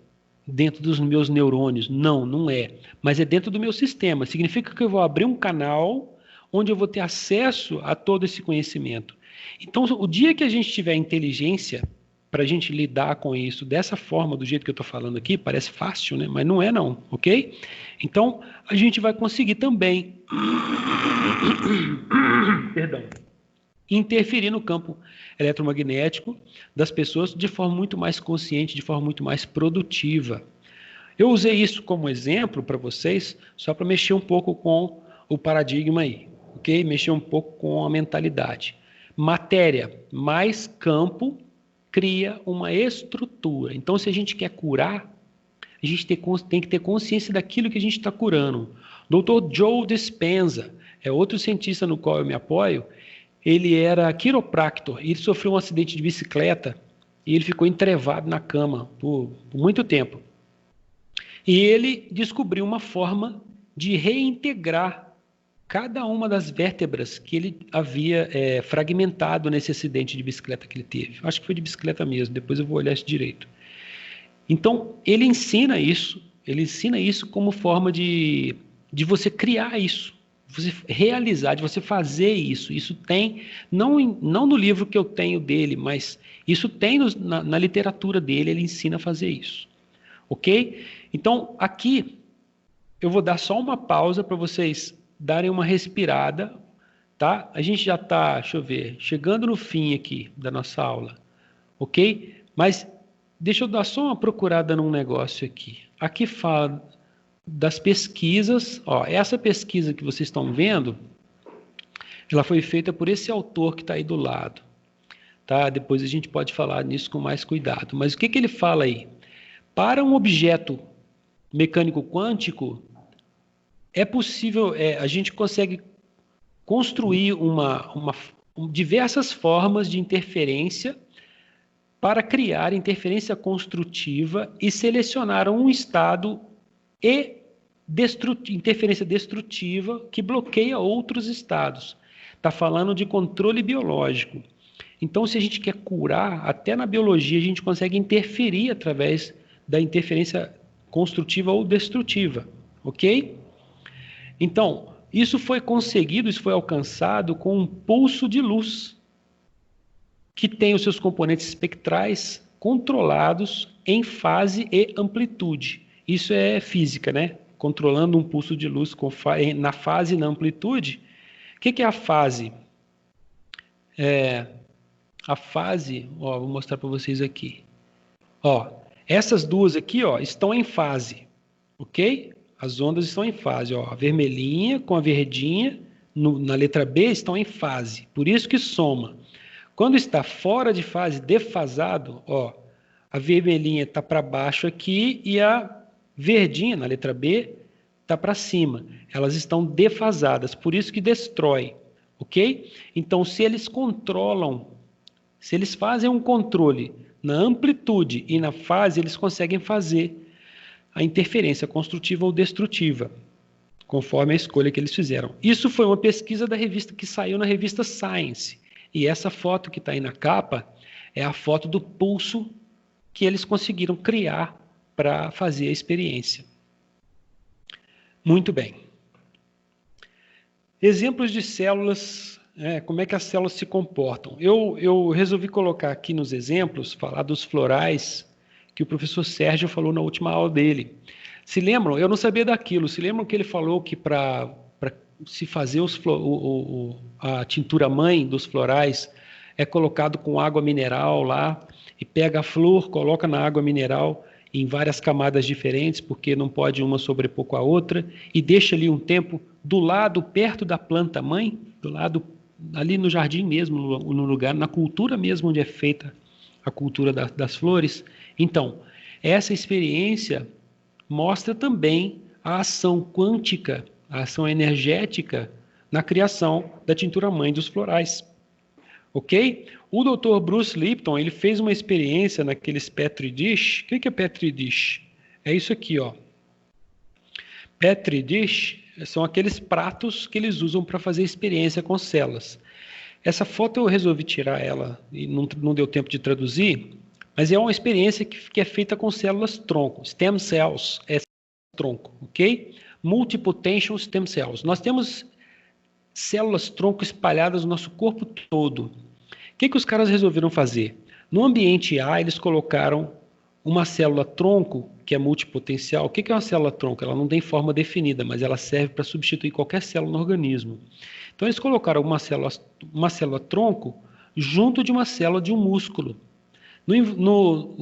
dentro dos meus neurônios. Não, não é. Mas é dentro do meu sistema. Significa que eu vou abrir um canal onde eu vou ter acesso a todo esse conhecimento. Então, o dia que a gente tiver inteligência para a gente lidar com isso dessa forma, do jeito que eu estou falando aqui, parece fácil, né? Mas não é não, ok? Então, a gente vai conseguir também interferir no campo eletromagnético das pessoas de forma muito mais consciente, de forma muito mais produtiva. Eu usei isso como exemplo para vocês, só para mexer um pouco com o paradigma aí, ok? Mexer um pouco com a mentalidade. Matéria mais campo cria uma estrutura. Então, se a gente quer curar, a gente tem que ter consciência daquilo que a gente está curando. Dr. Joe Dispenza é outro cientista no qual eu me apoio. Ele era quiropractor e ele sofreu um acidente de bicicleta e ele ficou entrevado na cama por muito tempo. E ele descobriu uma forma de reintegrar cada uma das vértebras que ele havia fragmentado nesse acidente de bicicleta que ele teve. Acho que foi de bicicleta mesmo, depois eu vou olhar isso direito. Então, ele ensina isso como forma de você criar isso, de você realizar, de você fazer isso. Isso tem, não no livro que eu tenho dele, mas isso tem na literatura dele, ele ensina a fazer isso. Ok? Então, aqui, eu vou dar só uma pausa para vocês darem uma respirada, tá? A gente já está, deixa eu ver, chegando no fim aqui da nossa aula, ok? Mas deixa eu dar só uma procurada num negócio aqui. Aqui fala das pesquisas, ó, essa pesquisa que vocês estão vendo, ela foi feita por esse autor que está aí do lado, tá? Depois a gente pode falar nisso com mais cuidado. Mas o que ele fala aí? Para um objeto mecânico quântico, é possível, a gente consegue construir diversas formas de interferência para criar interferência construtiva e selecionar um estado e interferência destrutiva que bloqueia outros estados. Está falando de controle biológico. Então, se a gente quer curar, até na biologia a gente consegue interferir através da interferência construtiva ou destrutiva, ok? Então, isso foi conseguido, isso foi alcançado com um pulso de luz, que tem os seus componentes espectrais controlados em fase e amplitude. Isso é física, né? Controlando um pulso de luz na fase e na amplitude. O que é a fase? A fase, ó, vou mostrar para vocês aqui. Ó, essas duas aqui, ó, estão em fase, ok? As ondas estão em fase, ó, a vermelhinha com a verdinha na letra B estão em fase, por isso que soma. Quando está fora de fase, defasado, ó, a vermelhinha está para baixo aqui e a verdinha, na letra B, está para cima. Elas estão defasadas, por isso que destrói, ok? Então, se eles fazem um controle na amplitude e na fase, eles conseguem fazer a interferência construtiva ou destrutiva, conforme a escolha que eles fizeram. Isso foi uma pesquisa da revista que saiu na revista Science. E essa foto que está aí na capa é a foto do pulso que eles conseguiram criar para fazer a experiência. Muito bem. Exemplos de células, como é que as células se comportam. Eu resolvi colocar aqui nos exemplos, falar dos florais, que o professor Sérgio falou na última aula dele. Se lembram? Eu não sabia daquilo. Se lembram que ele falou que para se fazer a tintura mãe dos florais é colocado com água mineral lá, e pega a flor, coloca na água mineral em várias camadas diferentes, porque não pode uma sobrepor com a outra, e deixa ali um tempo do lado, perto da planta mãe, do lado ali no jardim mesmo, no lugar, na cultura mesmo onde é feita a cultura das flores. Então, essa experiência mostra também a ação quântica, a ação energética na criação da tintura-mãe dos florais. Ok? O Dr. Bruce Lipton, ele fez uma experiência naqueles Petri dish. O que é Petri dish? É isso aqui, ó. Petri dish são aqueles pratos que eles usam para fazer experiência com células. Essa foto eu resolvi tirar ela e não deu tempo de traduzir, mas é uma experiência que é feita com células tronco, stem cells, é tronco, ok? Multipotential stem cells. Nós temos células tronco espalhadas no nosso corpo todo. O que os caras resolveram fazer? No ambiente A, eles colocaram uma célula tronco, que é multipotencial. O que é uma célula tronco? Ela não tem forma definida, mas ela serve para substituir qualquer célula no organismo. Então, eles colocaram uma célula tronco junto de uma célula de um músculo. No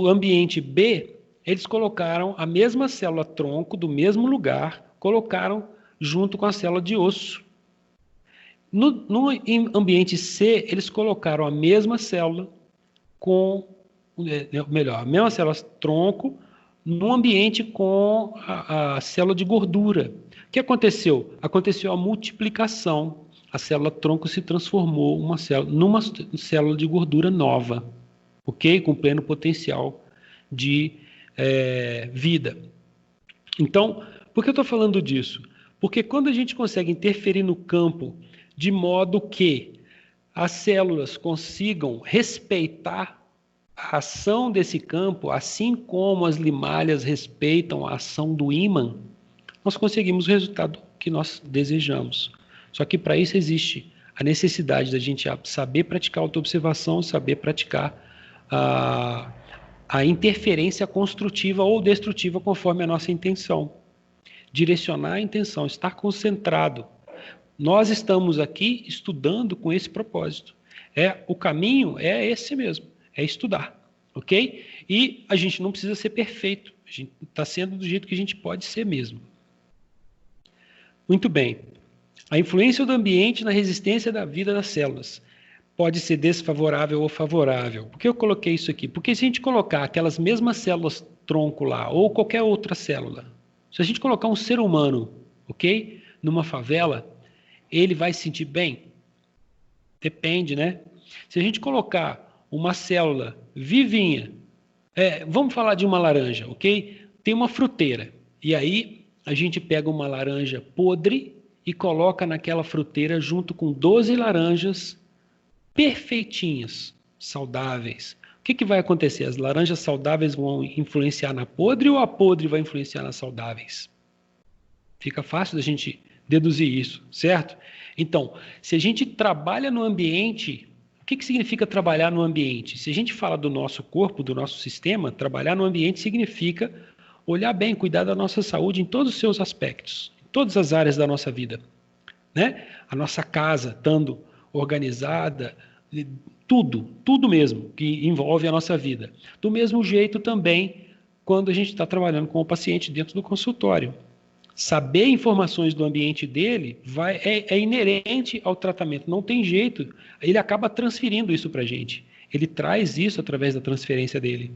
ambiente B, eles colocaram a mesma célula tronco do mesmo lugar, colocaram junto com a célula de osso. No ambiente C, eles colocaram a mesma célula a mesma célula tronco no ambiente com a célula de gordura. O que aconteceu? Aconteceu a multiplicação. A célula tronco se transformou numa célula de gordura nova, ok? Com pleno potencial de vida. Então, por que eu estou falando disso? Porque quando a gente consegue interferir no campo de modo que as células consigam respeitar a ação desse campo, assim como as limalhas respeitam a ação do ímã, nós conseguimos o resultado que nós desejamos. Só que para isso existe a necessidade da gente saber praticar autoobservação, saber praticar a interferência construtiva ou destrutiva conforme a nossa intenção. Direcionar a intenção, estar concentrado. Nós estamos aqui estudando com esse propósito. O caminho é esse mesmo, é estudar, ok? E a gente não precisa ser perfeito, a gente está sendo do jeito que a gente pode ser mesmo. Muito bem. A influência do ambiente na resistência da vida das células pode ser desfavorável ou favorável. Por que eu coloquei isso aqui? Porque se a gente colocar aquelas mesmas células tronco lá, ou qualquer outra célula, se a gente colocar um ser humano, ok? Numa favela, ele vai se sentir bem? Depende, né? Se a gente colocar uma célula vivinha, vamos falar de uma laranja, ok? Tem uma fruteira, e aí a gente pega uma laranja podre e coloca naquela fruteira junto com 12 laranjas perfeitinhas, saudáveis. O que vai acontecer? As laranjas saudáveis vão influenciar na podre ou a podre vai influenciar nas saudáveis? Fica fácil da gente deduzir isso, certo? Então, se a gente trabalha no ambiente, o que significa trabalhar no ambiente? Se a gente fala do nosso corpo, do nosso sistema, trabalhar no ambiente significa olhar bem, cuidar da nossa saúde em todos os seus aspectos, em todas as áreas da nossa vida, né? A nossa casa estando organizada, tudo mesmo que envolve a nossa vida. Do mesmo jeito também, quando a gente está trabalhando com o paciente dentro do consultório. Saber informações do ambiente dele é inerente ao tratamento, não tem jeito. Ele acaba transferindo isso para a gente. Ele traz isso através da transferência dele,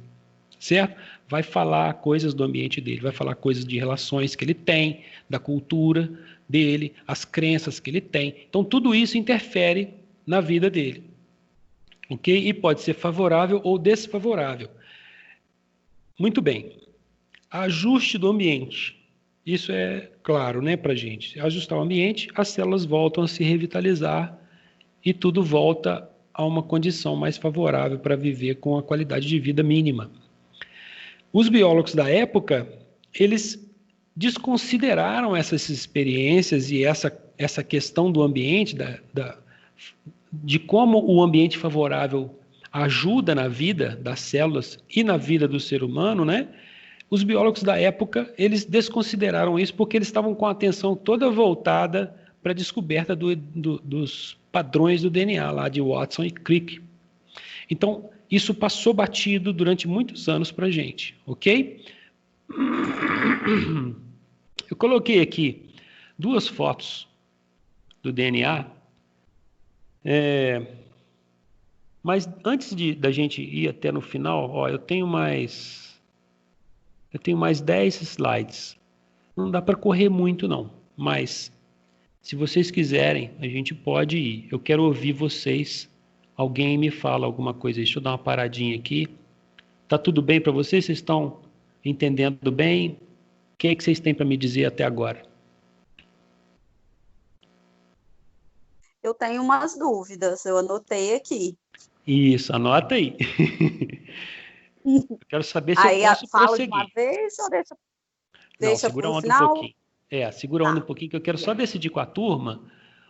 certo? Vai falar coisas do ambiente dele, vai falar coisas de relações que ele tem, da cultura dele, as crenças que ele tem. Então, tudo isso interfere na vida dele, ok? E pode ser favorável ou desfavorável. Muito bem. Ajuste do ambiente. Isso é claro, né, para a gente. Ajustar o ambiente, as células voltam a se revitalizar e tudo volta a uma condição mais favorável para viver com a qualidade de vida mínima. Os biólogos da época, eles desconsideraram essas experiências e essa questão do ambiente, de como o ambiente favorável ajuda na vida das células e na vida do ser humano, né? Os biólogos da época, eles desconsideraram isso porque eles estavam com a atenção toda voltada para a descoberta dos padrões do DNA lá de Watson e Crick. Então, isso passou batido durante muitos anos para a gente, ok? Eu coloquei aqui 2 fotos do DNA. Mas antes da gente ir até no final, ó, eu tenho mais 10 slides. Não dá para correr muito, não. Mas, se vocês quiserem, a gente pode ir. Eu quero ouvir vocês. Alguém me fala alguma coisa. Deixa eu dar uma paradinha aqui. Tá tudo bem para vocês? Vocês estão entendendo bem? O que é que vocês têm para me dizer até agora? Eu tenho umas dúvidas, eu anotei aqui. Isso, anota aí. Eu quero saber se Aí eu posso fala prosseguir. de uma vez ou deixa Não, segura a pro onda um final? pouquinho. Segura a onda um pouquinho, que eu quero só decidir com a turma.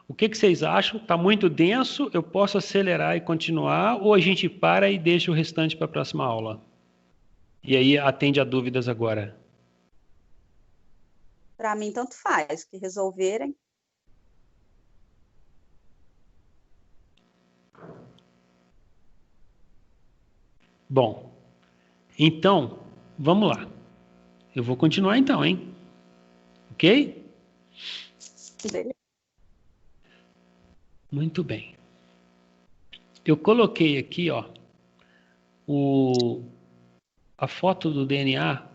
O que vocês acham? Está muito denso? Eu posso acelerar e continuar? Ou a gente para e deixa o restante para a próxima aula? E aí atende a dúvidas agora. Para mim, tanto faz, que resolverem. Bom, então, vamos lá. Eu vou continuar então, hein? Ok? Beleza. Muito bem. Eu coloquei aqui, ó, a foto do DNA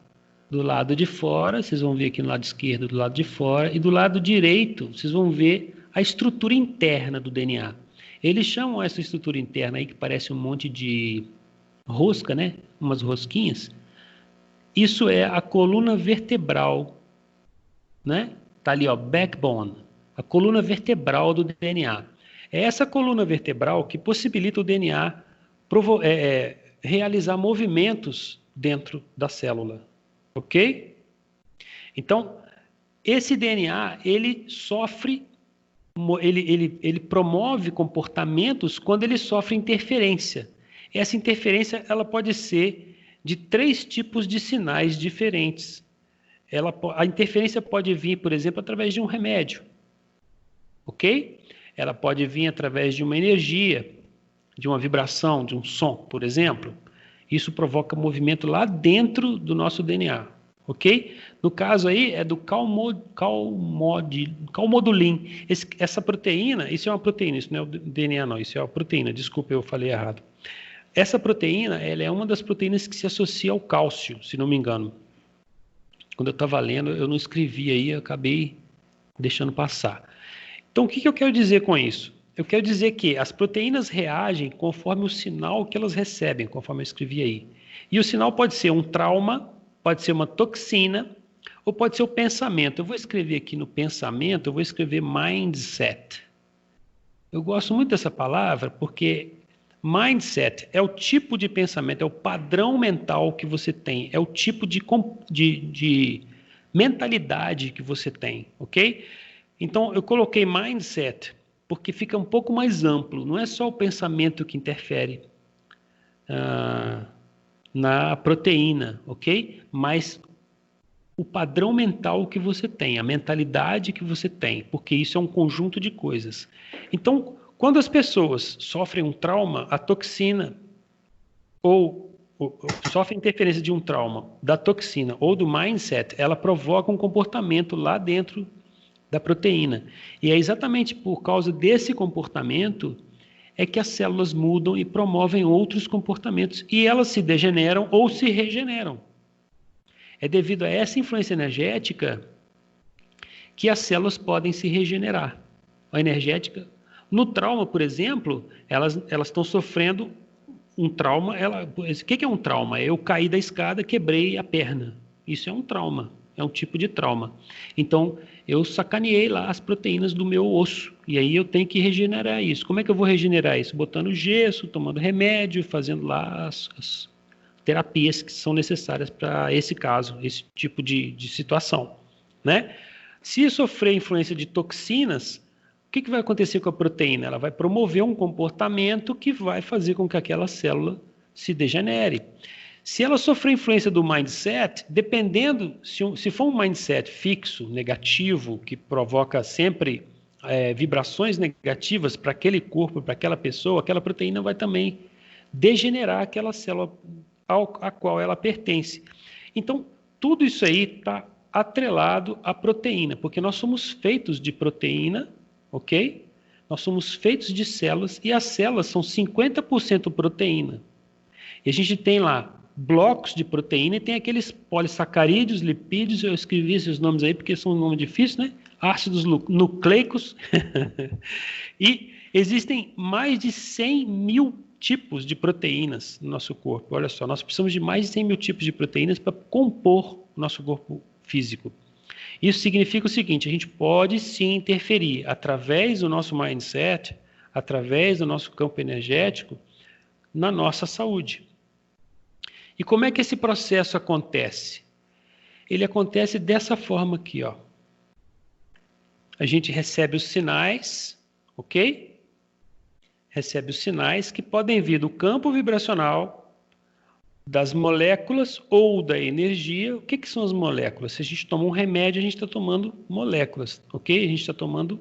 do lado de fora, vocês vão ver aqui no lado esquerdo, do lado de fora, e do lado direito, vocês vão ver a estrutura interna do DNA. Eles chamam essa estrutura interna aí, que parece um monte de rosca, né? Umas rosquinhas. Isso é a coluna vertebral, né? Tá ali, ó, backbone, a coluna vertebral do DNA. É essa coluna vertebral que possibilita o DNA realizar movimentos dentro da célula, ok? Então, esse DNA, ele promove comportamentos quando ele sofre interferência. Essa interferência, ela pode ser de 3 tipos de sinais diferentes. A interferência pode vir, por exemplo, através de um remédio, ok? Ela pode vir através de uma energia, de uma vibração, de um som, por exemplo. Isso provoca movimento lá dentro do nosso DNA, ok? No caso aí é do calmodulin. Essa proteína, isso é uma proteína, isso não é o DNA não, isso é uma proteína, desculpa, eu falei errado. Essa proteína, ela é uma das proteínas que se associa ao cálcio, se não me engano. Quando eu estava lendo, eu não escrevi aí, eu acabei deixando passar. Então, o que eu quero dizer com isso? Eu quero dizer que as proteínas reagem conforme o sinal que elas recebem, conforme eu escrevi aí. E o sinal pode ser um trauma, pode ser uma toxina, ou pode ser o pensamento. Eu vou escrever aqui no pensamento, eu vou escrever mindset. Eu gosto muito dessa palavra porque mindset é o tipo de pensamento, é o padrão mental que você tem, é o tipo de mentalidade que você tem, ok? Então, eu coloquei mindset porque fica um pouco mais amplo, não é só o pensamento que interfere na proteína, ok? Mas o padrão mental que você tem, a mentalidade que você tem, porque isso é um conjunto de coisas. Então, quando as pessoas sofrem um trauma, a toxina ou sofrem interferência de um trauma, da toxina ou do mindset, ela provoca um comportamento lá dentro da proteína. E é exatamente por causa desse comportamento é que as células mudam e promovem outros comportamentos. E elas se degeneram ou se regeneram. É devido a essa influência energética que as células podem se regenerar. A energética... No trauma, por exemplo, elas estão sofrendo um trauma. O que é um trauma? Eu caí da escada, quebrei a perna. Isso é um trauma, é um tipo de trauma. Então, eu sacaneei lá as proteínas do meu osso. E aí eu tenho que regenerar isso. Como é que eu vou regenerar isso? Botando gesso, tomando remédio, fazendo lá as terapias que são necessárias para esse caso, esse tipo de situação, né? Se sofrer influência de toxinas, o que vai acontecer com a proteína? Ela vai promover um comportamento que vai fazer com que aquela célula se degenere. Se ela sofrer influência do mindset, dependendo, se for um mindset fixo, negativo, que provoca sempre vibrações negativas para aquele corpo, para aquela pessoa, aquela proteína vai também degenerar aquela célula a qual ela pertence. Então, tudo isso aí está atrelado à proteína, porque nós somos feitos de proteína, ok? Nós somos feitos de células e as células são 50% proteína. E a gente tem lá blocos de proteína e tem aqueles polissacarídeos, lipídios, eu escrevi esses nomes aí porque são um nome difícil, né? Ácidos nucleicos. E existem mais de 100 mil tipos de proteínas no nosso corpo. Olha só, nós precisamos de mais de 100 mil tipos de proteínas para compor o nosso corpo físico. Isso significa o seguinte, a gente pode sim interferir através do nosso mindset, através do nosso campo energético, na nossa saúde. E como é que esse processo acontece? Ele acontece dessa forma aqui, ó. A gente recebe os sinais, ok? Recebe os sinais que podem vir do campo vibracional, das moléculas ou da energia. O que são as moléculas? Se a gente toma um remédio, a gente está tomando moléculas, ok? A gente está tomando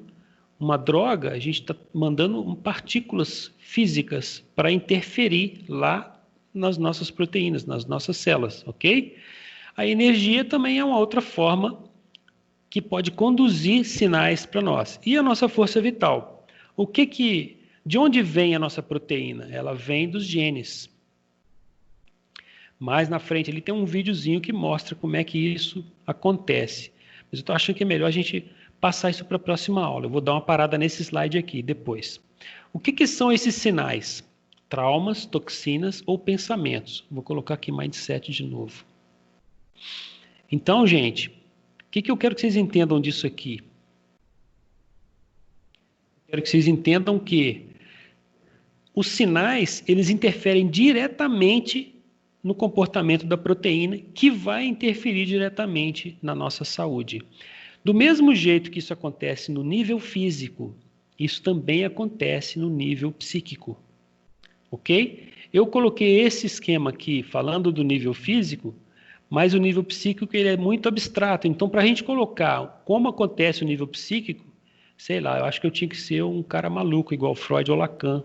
uma droga, a gente está mandando partículas físicas para interferir lá nas nossas proteínas, nas nossas células, ok? A energia também é uma outra forma que pode conduzir sinais para nós. E a nossa força vital? De onde vem a nossa proteína? Ela vem dos genes. Mais na frente ali tem um videozinho que mostra como é que isso acontece. Mas eu estou achando que é melhor a gente passar isso para a próxima aula. Eu vou dar uma parada nesse slide aqui depois. O que são esses sinais? Traumas, toxinas ou pensamentos. Vou colocar aqui mindset de novo. Então, gente, o que eu quero que vocês entendam disso aqui? Eu quero que vocês entendam que os sinais, eles interferem diretamente no comportamento da proteína, que vai interferir diretamente na nossa saúde. Do mesmo jeito que isso acontece no nível físico, isso também acontece no nível psíquico. Ok? Eu coloquei esse esquema aqui falando do nível físico, mas o nível psíquico ele é muito abstrato. Então, para a gente colocar como acontece o nível psíquico, sei lá, eu acho que eu tinha que ser um cara maluco, igual Freud ou Lacan,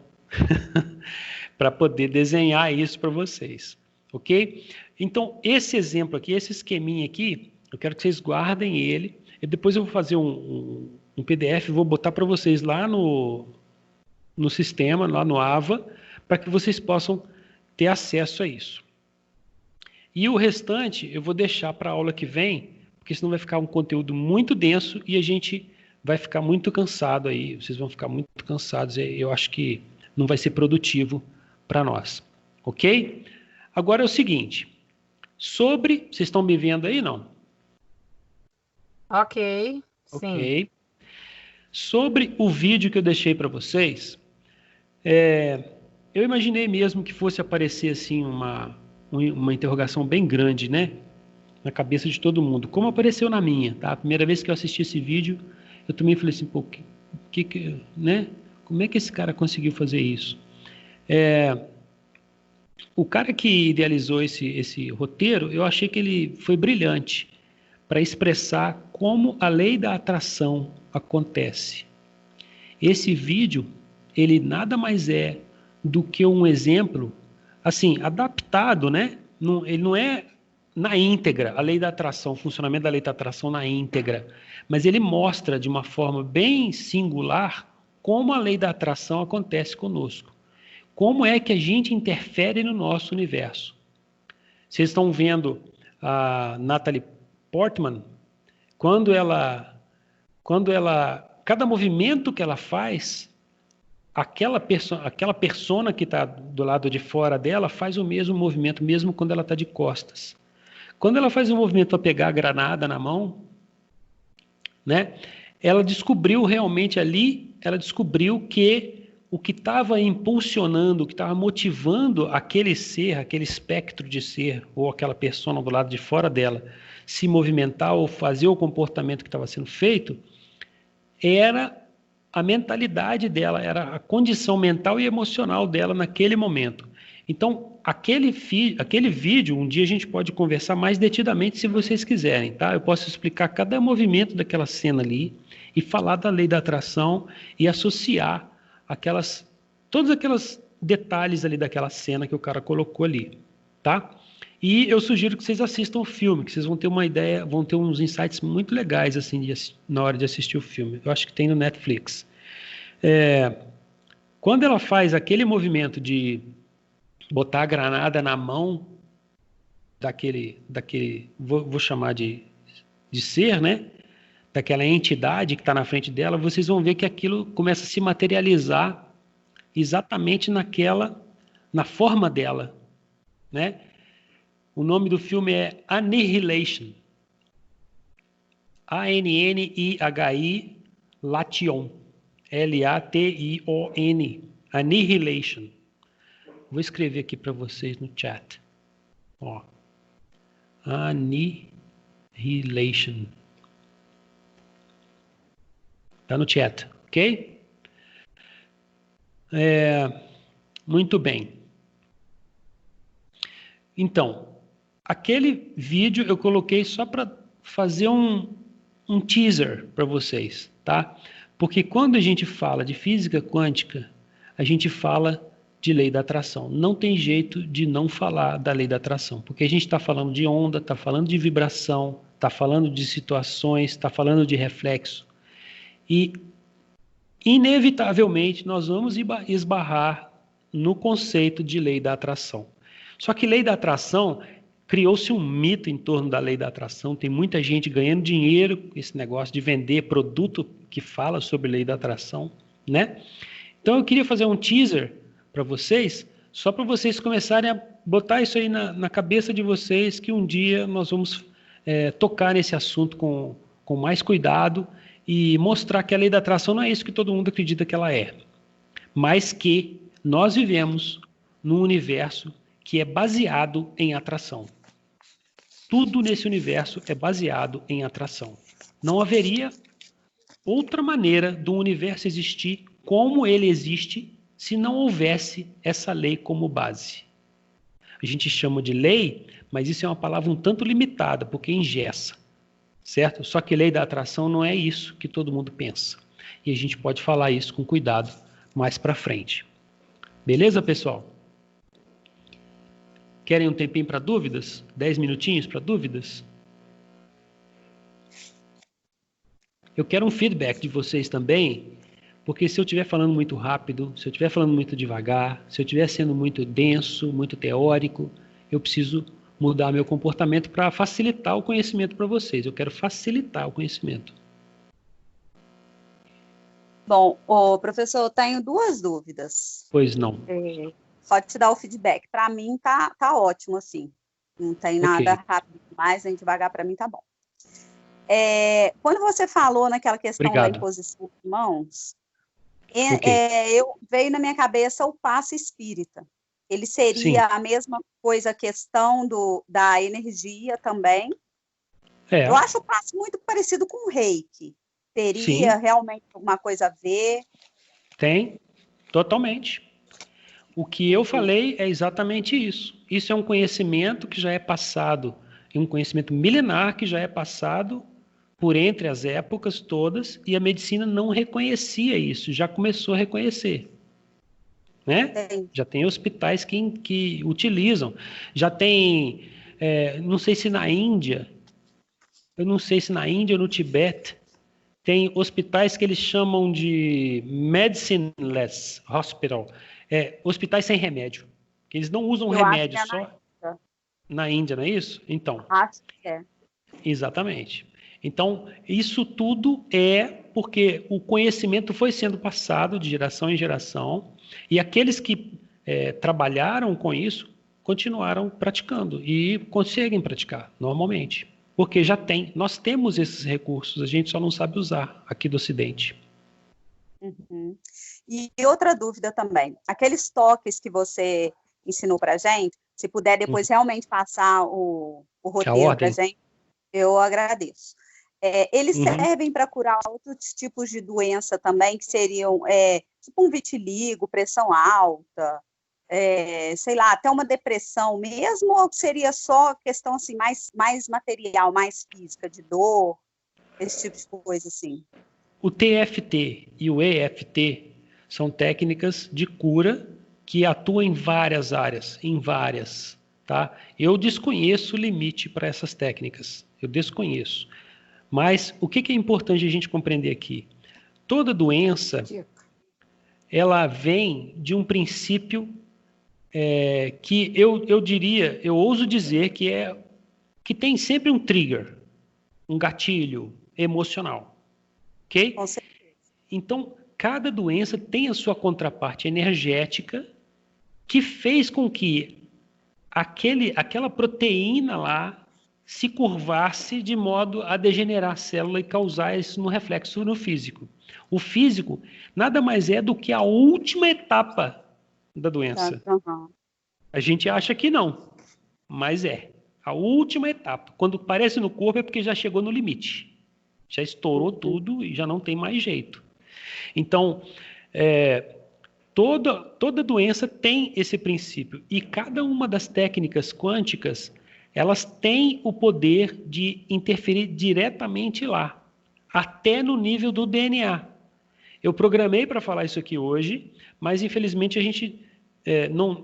para poder desenhar isso para vocês. Ok? Então, esse exemplo aqui, esse esqueminha aqui, eu quero que vocês guardem ele. E depois eu vou fazer um PDF, vou botar para vocês lá no sistema, lá no AVA, para que vocês possam ter acesso a isso. E o restante eu vou deixar para a aula que vem, porque senão vai ficar um conteúdo muito denso e a gente vai ficar muito cansado aí. Vocês vão ficar muito cansados e eu acho que não vai ser produtivo para nós. Ok? Agora é o seguinte, vocês estão me vendo aí, não? Ok, sim. Ok. Sobre o vídeo que eu deixei para vocês, eu imaginei mesmo que fosse aparecer assim uma interrogação bem grande, né? Na cabeça de todo mundo, como apareceu na minha, tá? A primeira vez que eu assisti esse vídeo, eu também falei assim, pô, né? Como é que esse cara conseguiu fazer isso? O cara que idealizou esse roteiro, eu achei que ele foi brilhante para expressar como a lei da atração acontece. Esse vídeo, ele nada mais é do que um exemplo, assim, adaptado, né? Ele não é na íntegra, a lei da atração, o funcionamento da lei da atração na íntegra, mas ele mostra de uma forma bem singular como a lei da atração acontece conosco. Como é que a gente interfere no nosso universo? Vocês estão vendo a Natalie Portman, cada movimento que ela faz, aquela persona que está do lado de fora dela faz o mesmo movimento, mesmo quando ela está de costas. Quando ela faz um movimento para pegar a granada na mão, né, ela descobriu realmente ali, que o que estava impulsionando, o que estava motivando aquele ser, aquele espectro de ser, ou aquela persona do lado de fora dela, se movimentar ou fazer o comportamento que estava sendo feito, era a mentalidade dela, era a condição mental e emocional dela naquele momento. Então, aquele vídeo, um dia a gente pode conversar mais detidamente se vocês quiserem, tá? Eu posso explicar cada movimento daquela cena ali e falar da lei da atração e associar todos aqueles detalhes ali daquela cena que o cara colocou ali, tá? E eu sugiro que vocês assistam o filme, que vocês vão ter uma ideia, vão ter uns insights muito legais assim na hora de assistir o filme. Eu acho que tem no Netflix. Quando ela faz aquele movimento de botar a granada na mão daquele vou chamar de ser, né? Daquela entidade que está na frente dela, vocês vão ver que aquilo começa a se materializar exatamente na forma dela, né? O nome do filme é Annihilation. A-N-N-I-H-I Lation. L-A-T-I-O-N. Annihilation. Vou escrever aqui para vocês no chat. Ó. Annihilation. Tá no chat, ok? Muito bem. Então, aquele vídeo eu coloquei só para fazer um teaser para vocês, tá? Porque quando a gente fala de física quântica, a gente fala de lei da atração. Não tem jeito de não falar da lei da atração, porque a gente está falando de onda, está falando de vibração, está falando de situações, está falando de reflexo. E, inevitavelmente, nós vamos esbarrar no conceito de lei da atração. Só que lei da atração, criou-se um mito em torno da lei da atração, tem muita gente ganhando dinheiro com esse negócio de vender produto que fala sobre lei da atração, né? Então eu queria fazer um teaser para vocês, só para vocês começarem a botar isso aí na cabeça de vocês, que um dia nós vamos tocar nesse assunto com mais cuidado e mostrar que a lei da atração não é isso que todo mundo acredita que ela é, mas que nós vivemos num universo que é baseado em atração. Tudo nesse universo é baseado em atração. Não haveria outra maneira do universo existir como ele existe se não houvesse essa lei como base. A gente chama de lei, mas isso é uma palavra um tanto limitada, porque engessa, certo? Só que lei da atração não é isso que todo mundo pensa. E a gente pode falar isso com cuidado mais para frente. Beleza, pessoal? Querem um tempinho para dúvidas? 10 minutinhos para dúvidas? Eu quero um feedback de vocês também, porque se eu estiver falando muito rápido, se eu estiver falando muito devagar, se eu estiver sendo muito denso, muito teórico, eu preciso mudar meu comportamento para facilitar o conhecimento para vocês. Eu quero facilitar o conhecimento. Bom, professor, eu tenho 2 dúvidas. Pois não. Pode te dar o feedback. Para mim tá ótimo, assim. Não tem nada rápido demais, nem devagar, para mim tá bom. Quando você falou naquela questão da imposição de mãos, veio na minha cabeça o passe espírita. Ele seria a mesma coisa, a questão da energia também. Eu acho o passe muito parecido com o reiki. Teria realmente alguma coisa a ver? Tem, totalmente. O que eu falei é exatamente isso. Isso é um conhecimento que já é passado, é um conhecimento milenar que já é passado por entre as épocas todas, e a medicina não reconhecia isso, já começou a reconhecer. Né? Já tem hospitais que utilizam. Já tem, não sei se na Índia, ou no Tibete, tem hospitais que eles chamam de medicineless hospital, hospitais sem remédio, que eles não usam remédio só. Na Índia, não é isso? Então. Acho que é. Exatamente. Então, isso tudo é porque o conhecimento foi sendo passado de geração em geração, e aqueles que trabalharam com isso continuaram praticando e conseguem praticar normalmente. Porque nós temos esses recursos, a gente só não sabe usar aqui do Ocidente. Uhum. E outra dúvida também, aqueles toques que você ensinou para a gente, se puder depois realmente passar o roteiro para a gente, eu agradeço. Eles servem para curar outros tipos de doença também, que seriam tipo um vitiligo, pressão alta, sei lá, até uma depressão mesmo, ou seria só questão assim, mais material, mais física, de dor, esse tipo de coisa assim? O TFT e o EFT são técnicas de cura que atuam em várias áreas, tá? Eu desconheço o limite para essas técnicas, eu desconheço. Mas o que é importante a gente compreender aqui? Toda doença, ela vem de um princípio que eu diria, eu ouso dizer que tem sempre um trigger, um gatilho emocional, ok? Com certeza. Então, cada doença tem a sua contraparte energética que fez com que aquela proteína lá se curvasse de modo a degenerar a célula e causar isso no reflexo no físico. O físico nada mais é do que a última etapa da doença. Uhum. A gente acha que não, mas é. A última etapa. Quando aparece no corpo é porque já chegou no limite. Já estourou tudo e já não tem mais jeito. Então, toda doença tem esse princípio. E cada uma das técnicas quânticas, elas têm o poder de interferir diretamente lá, até no nível do DNA. Eu programei para falar isso aqui hoje, mas infelizmente a gente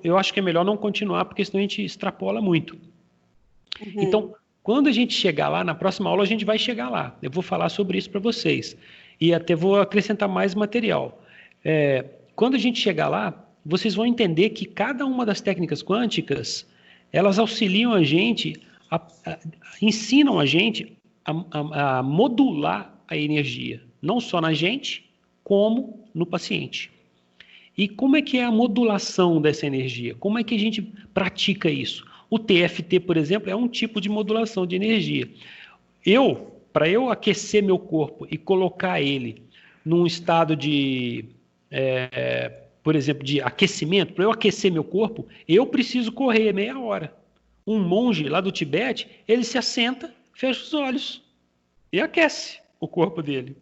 eu acho que é melhor não continuar, porque senão a gente extrapola muito. Uhum. Então, quando a gente chegar lá, na próxima aula a gente vai chegar lá. Eu vou falar sobre isso para vocês. E até vou acrescentar mais material. Quando a gente chegar lá, vocês vão entender que cada uma das técnicas quânticas, elas auxiliam a gente, ensinam a gente a modular a energia. Não só na gente, como no paciente. E como é que é a modulação dessa energia? Como é que a gente pratica isso? O TFT, por exemplo, é um tipo de modulação de energia. Para eu aquecer meu corpo e colocar ele num estado de, por exemplo, de aquecimento, para eu aquecer meu corpo, eu preciso correr meia hora. Um monge lá do Tibete, ele se assenta, fecha os olhos e aquece o corpo dele.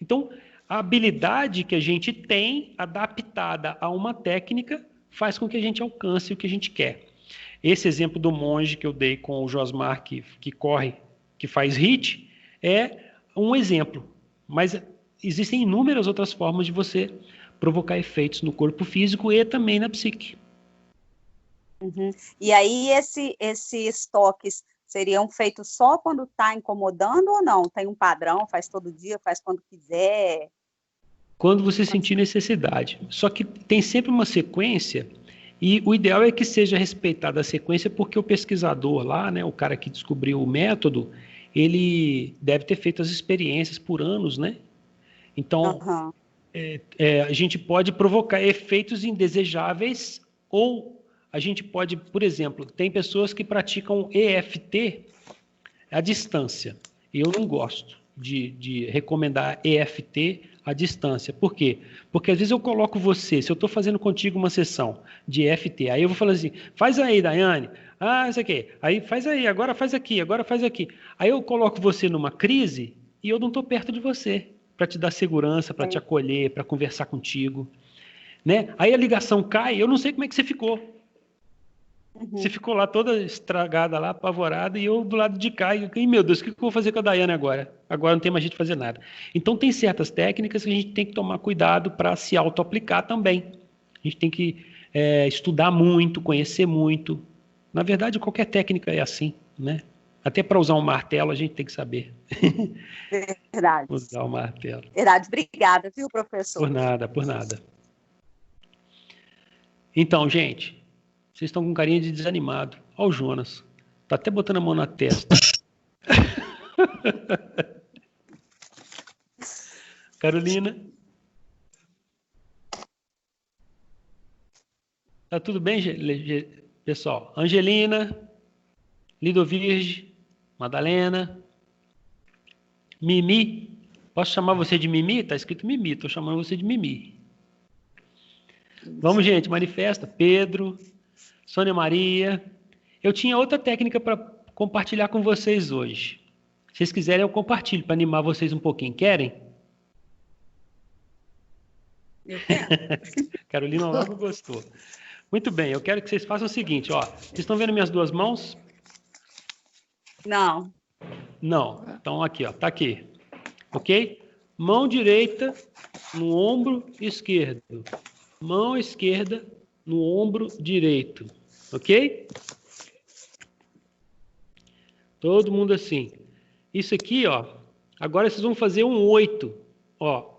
Então, a habilidade que a gente tem, adaptada a uma técnica, faz com que a gente alcance o que a gente quer. Esse exemplo do monge que eu dei com o Josmar, que corre, que faz HIIT, é um exemplo. Mas existem inúmeras outras formas de você provocar efeitos no corpo físico e também na psique. Uhum. E aí, esses toques seriam feitos só quando está incomodando ou não? Tem um padrão, faz todo dia, faz quando quiser? Quando você sentir necessidade. Só que tem sempre uma sequência, e o ideal é que seja respeitada a sequência, porque o pesquisador lá, né, o cara que descobriu o método, ele deve ter feito as experiências por anos, né? Então, a gente pode provocar efeitos indesejáveis, ou a gente pode, por exemplo, tem pessoas que praticam EFT à distância. Eu não gosto de recomendar EFT à distância. Por quê? Porque às vezes eu coloco você, se eu estou fazendo contigo uma sessão de EFT, aí eu vou falar assim, faz aí, Daiane, isso aqui, aí faz aí, agora faz aqui, agora faz aqui. Aí eu coloco você numa crise e eu não estou perto de você, para te dar segurança, para te acolher, para conversar contigo. Né? Aí a ligação cai, eu não sei como é que você ficou. Você ficou lá toda estragada, lá, apavorada, e eu do lado de cá, e meu Deus, o que eu vou fazer com a Daiane agora? Agora não tem mais jeito de fazer nada. Então tem certas técnicas que a gente tem que tomar cuidado para se auto-aplicar também. A gente tem que estudar muito, conhecer muito. Na verdade, qualquer técnica é assim, né? Até para usar um martelo a gente tem que saber. Verdade. Usar o martelo. Verdade. Obrigada, viu, professor? Por nada, por nada. Então, gente, vocês estão com carinha de desanimado. Olha o Jonas. Tá até botando a mão na testa. Carolina? Tá tudo bem, pessoal? Angelina, Lidovirge, Madalena, Mimi. Posso chamar você de Mimi? Tá escrito Mimi, estou chamando você de Mimi. Vamos, gente, manifesta. Pedro, Sônia Maria. Eu tinha outra técnica para compartilhar com vocês hoje. Se vocês quiserem, eu compartilho para animar vocês um pouquinho. Querem? Eu quero. Carolina logo gostou. Muito bem, eu quero que vocês façam o seguinte, ó. Vocês estão vendo minhas duas mãos? Não. Não. Então aqui, ó, tá aqui. Ok? Mão direita no ombro esquerdo. Mão esquerda no ombro direito. Ok? Todo mundo assim. Isso aqui, ó. Agora vocês vão fazer um 8. Ó.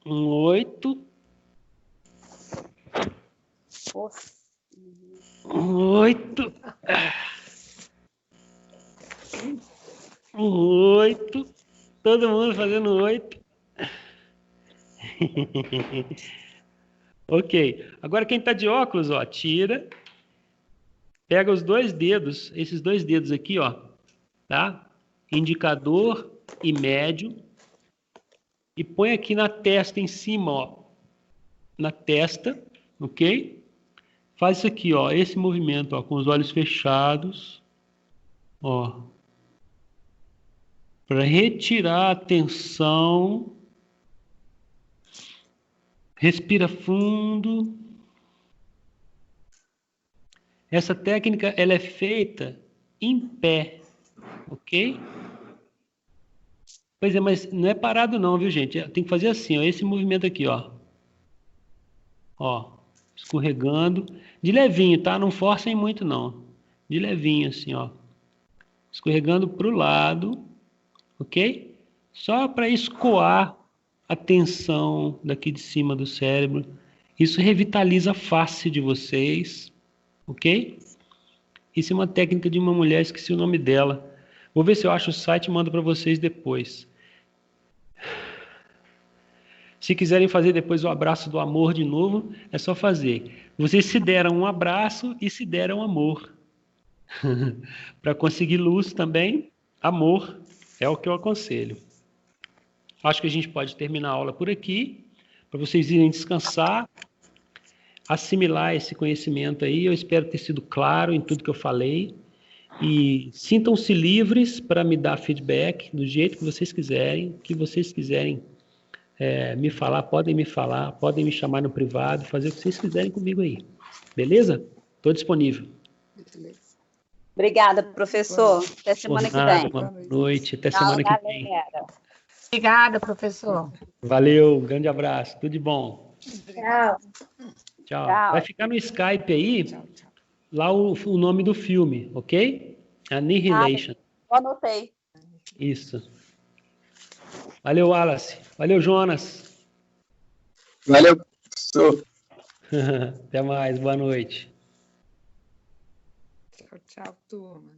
Um 8. Um 8. Um 8. Todo mundo fazendo 8. Ok. Agora quem está de óculos, ó, tira. Pega os 2 dedos, esses 2 dedos aqui, ó, tá? Indicador e médio. E põe aqui na testa em cima, ó. Na testa, ok? Faz isso aqui, ó, esse movimento, ó, com os olhos fechados, ó. Para retirar a tensão. Respira fundo. Essa técnica, ela é feita em pé, ok? Pois é, mas não é parado não, viu, gente? Tem que fazer assim, ó, esse movimento aqui, ó. Ó, escorregando. De levinho, tá? Não forcem muito, não. De levinho, assim, ó. Escorregando para o lado, ok? Só para escoar a tensão daqui de cima do cérebro. Isso revitaliza a face de vocês, ok? Isso é uma técnica de uma mulher, esqueci o nome dela. Vou ver se eu acho o site e mando para vocês depois. Se quiserem fazer depois o abraço do amor de novo, é só fazer. Vocês se deram um abraço e se deram amor. Para conseguir luz também, amor é o que eu aconselho. Acho que a gente pode terminar a aula por aqui, para vocês irem descansar, assimilar esse conhecimento aí. Eu espero ter sido claro em tudo que eu falei. E sintam-se livres para me dar feedback do jeito que vocês quiserem, me falar, podem me chamar no privado, fazer o que vocês quiserem comigo aí. Beleza? Estou disponível. Obrigada, professor. Até semana que vem. Boa noite. Até semana que vem. Obrigada, professor. Valeu, um grande abraço. Tudo de bom. Tchau. Tchau. Vai ficar no Skype aí, lá o nome do filme, ok? Annihilation. Eu anotei. Isso. Valeu, Wallace. Valeu, Jonas. Valeu, professor. Até mais. Boa noite. Tchau, tchau, turma.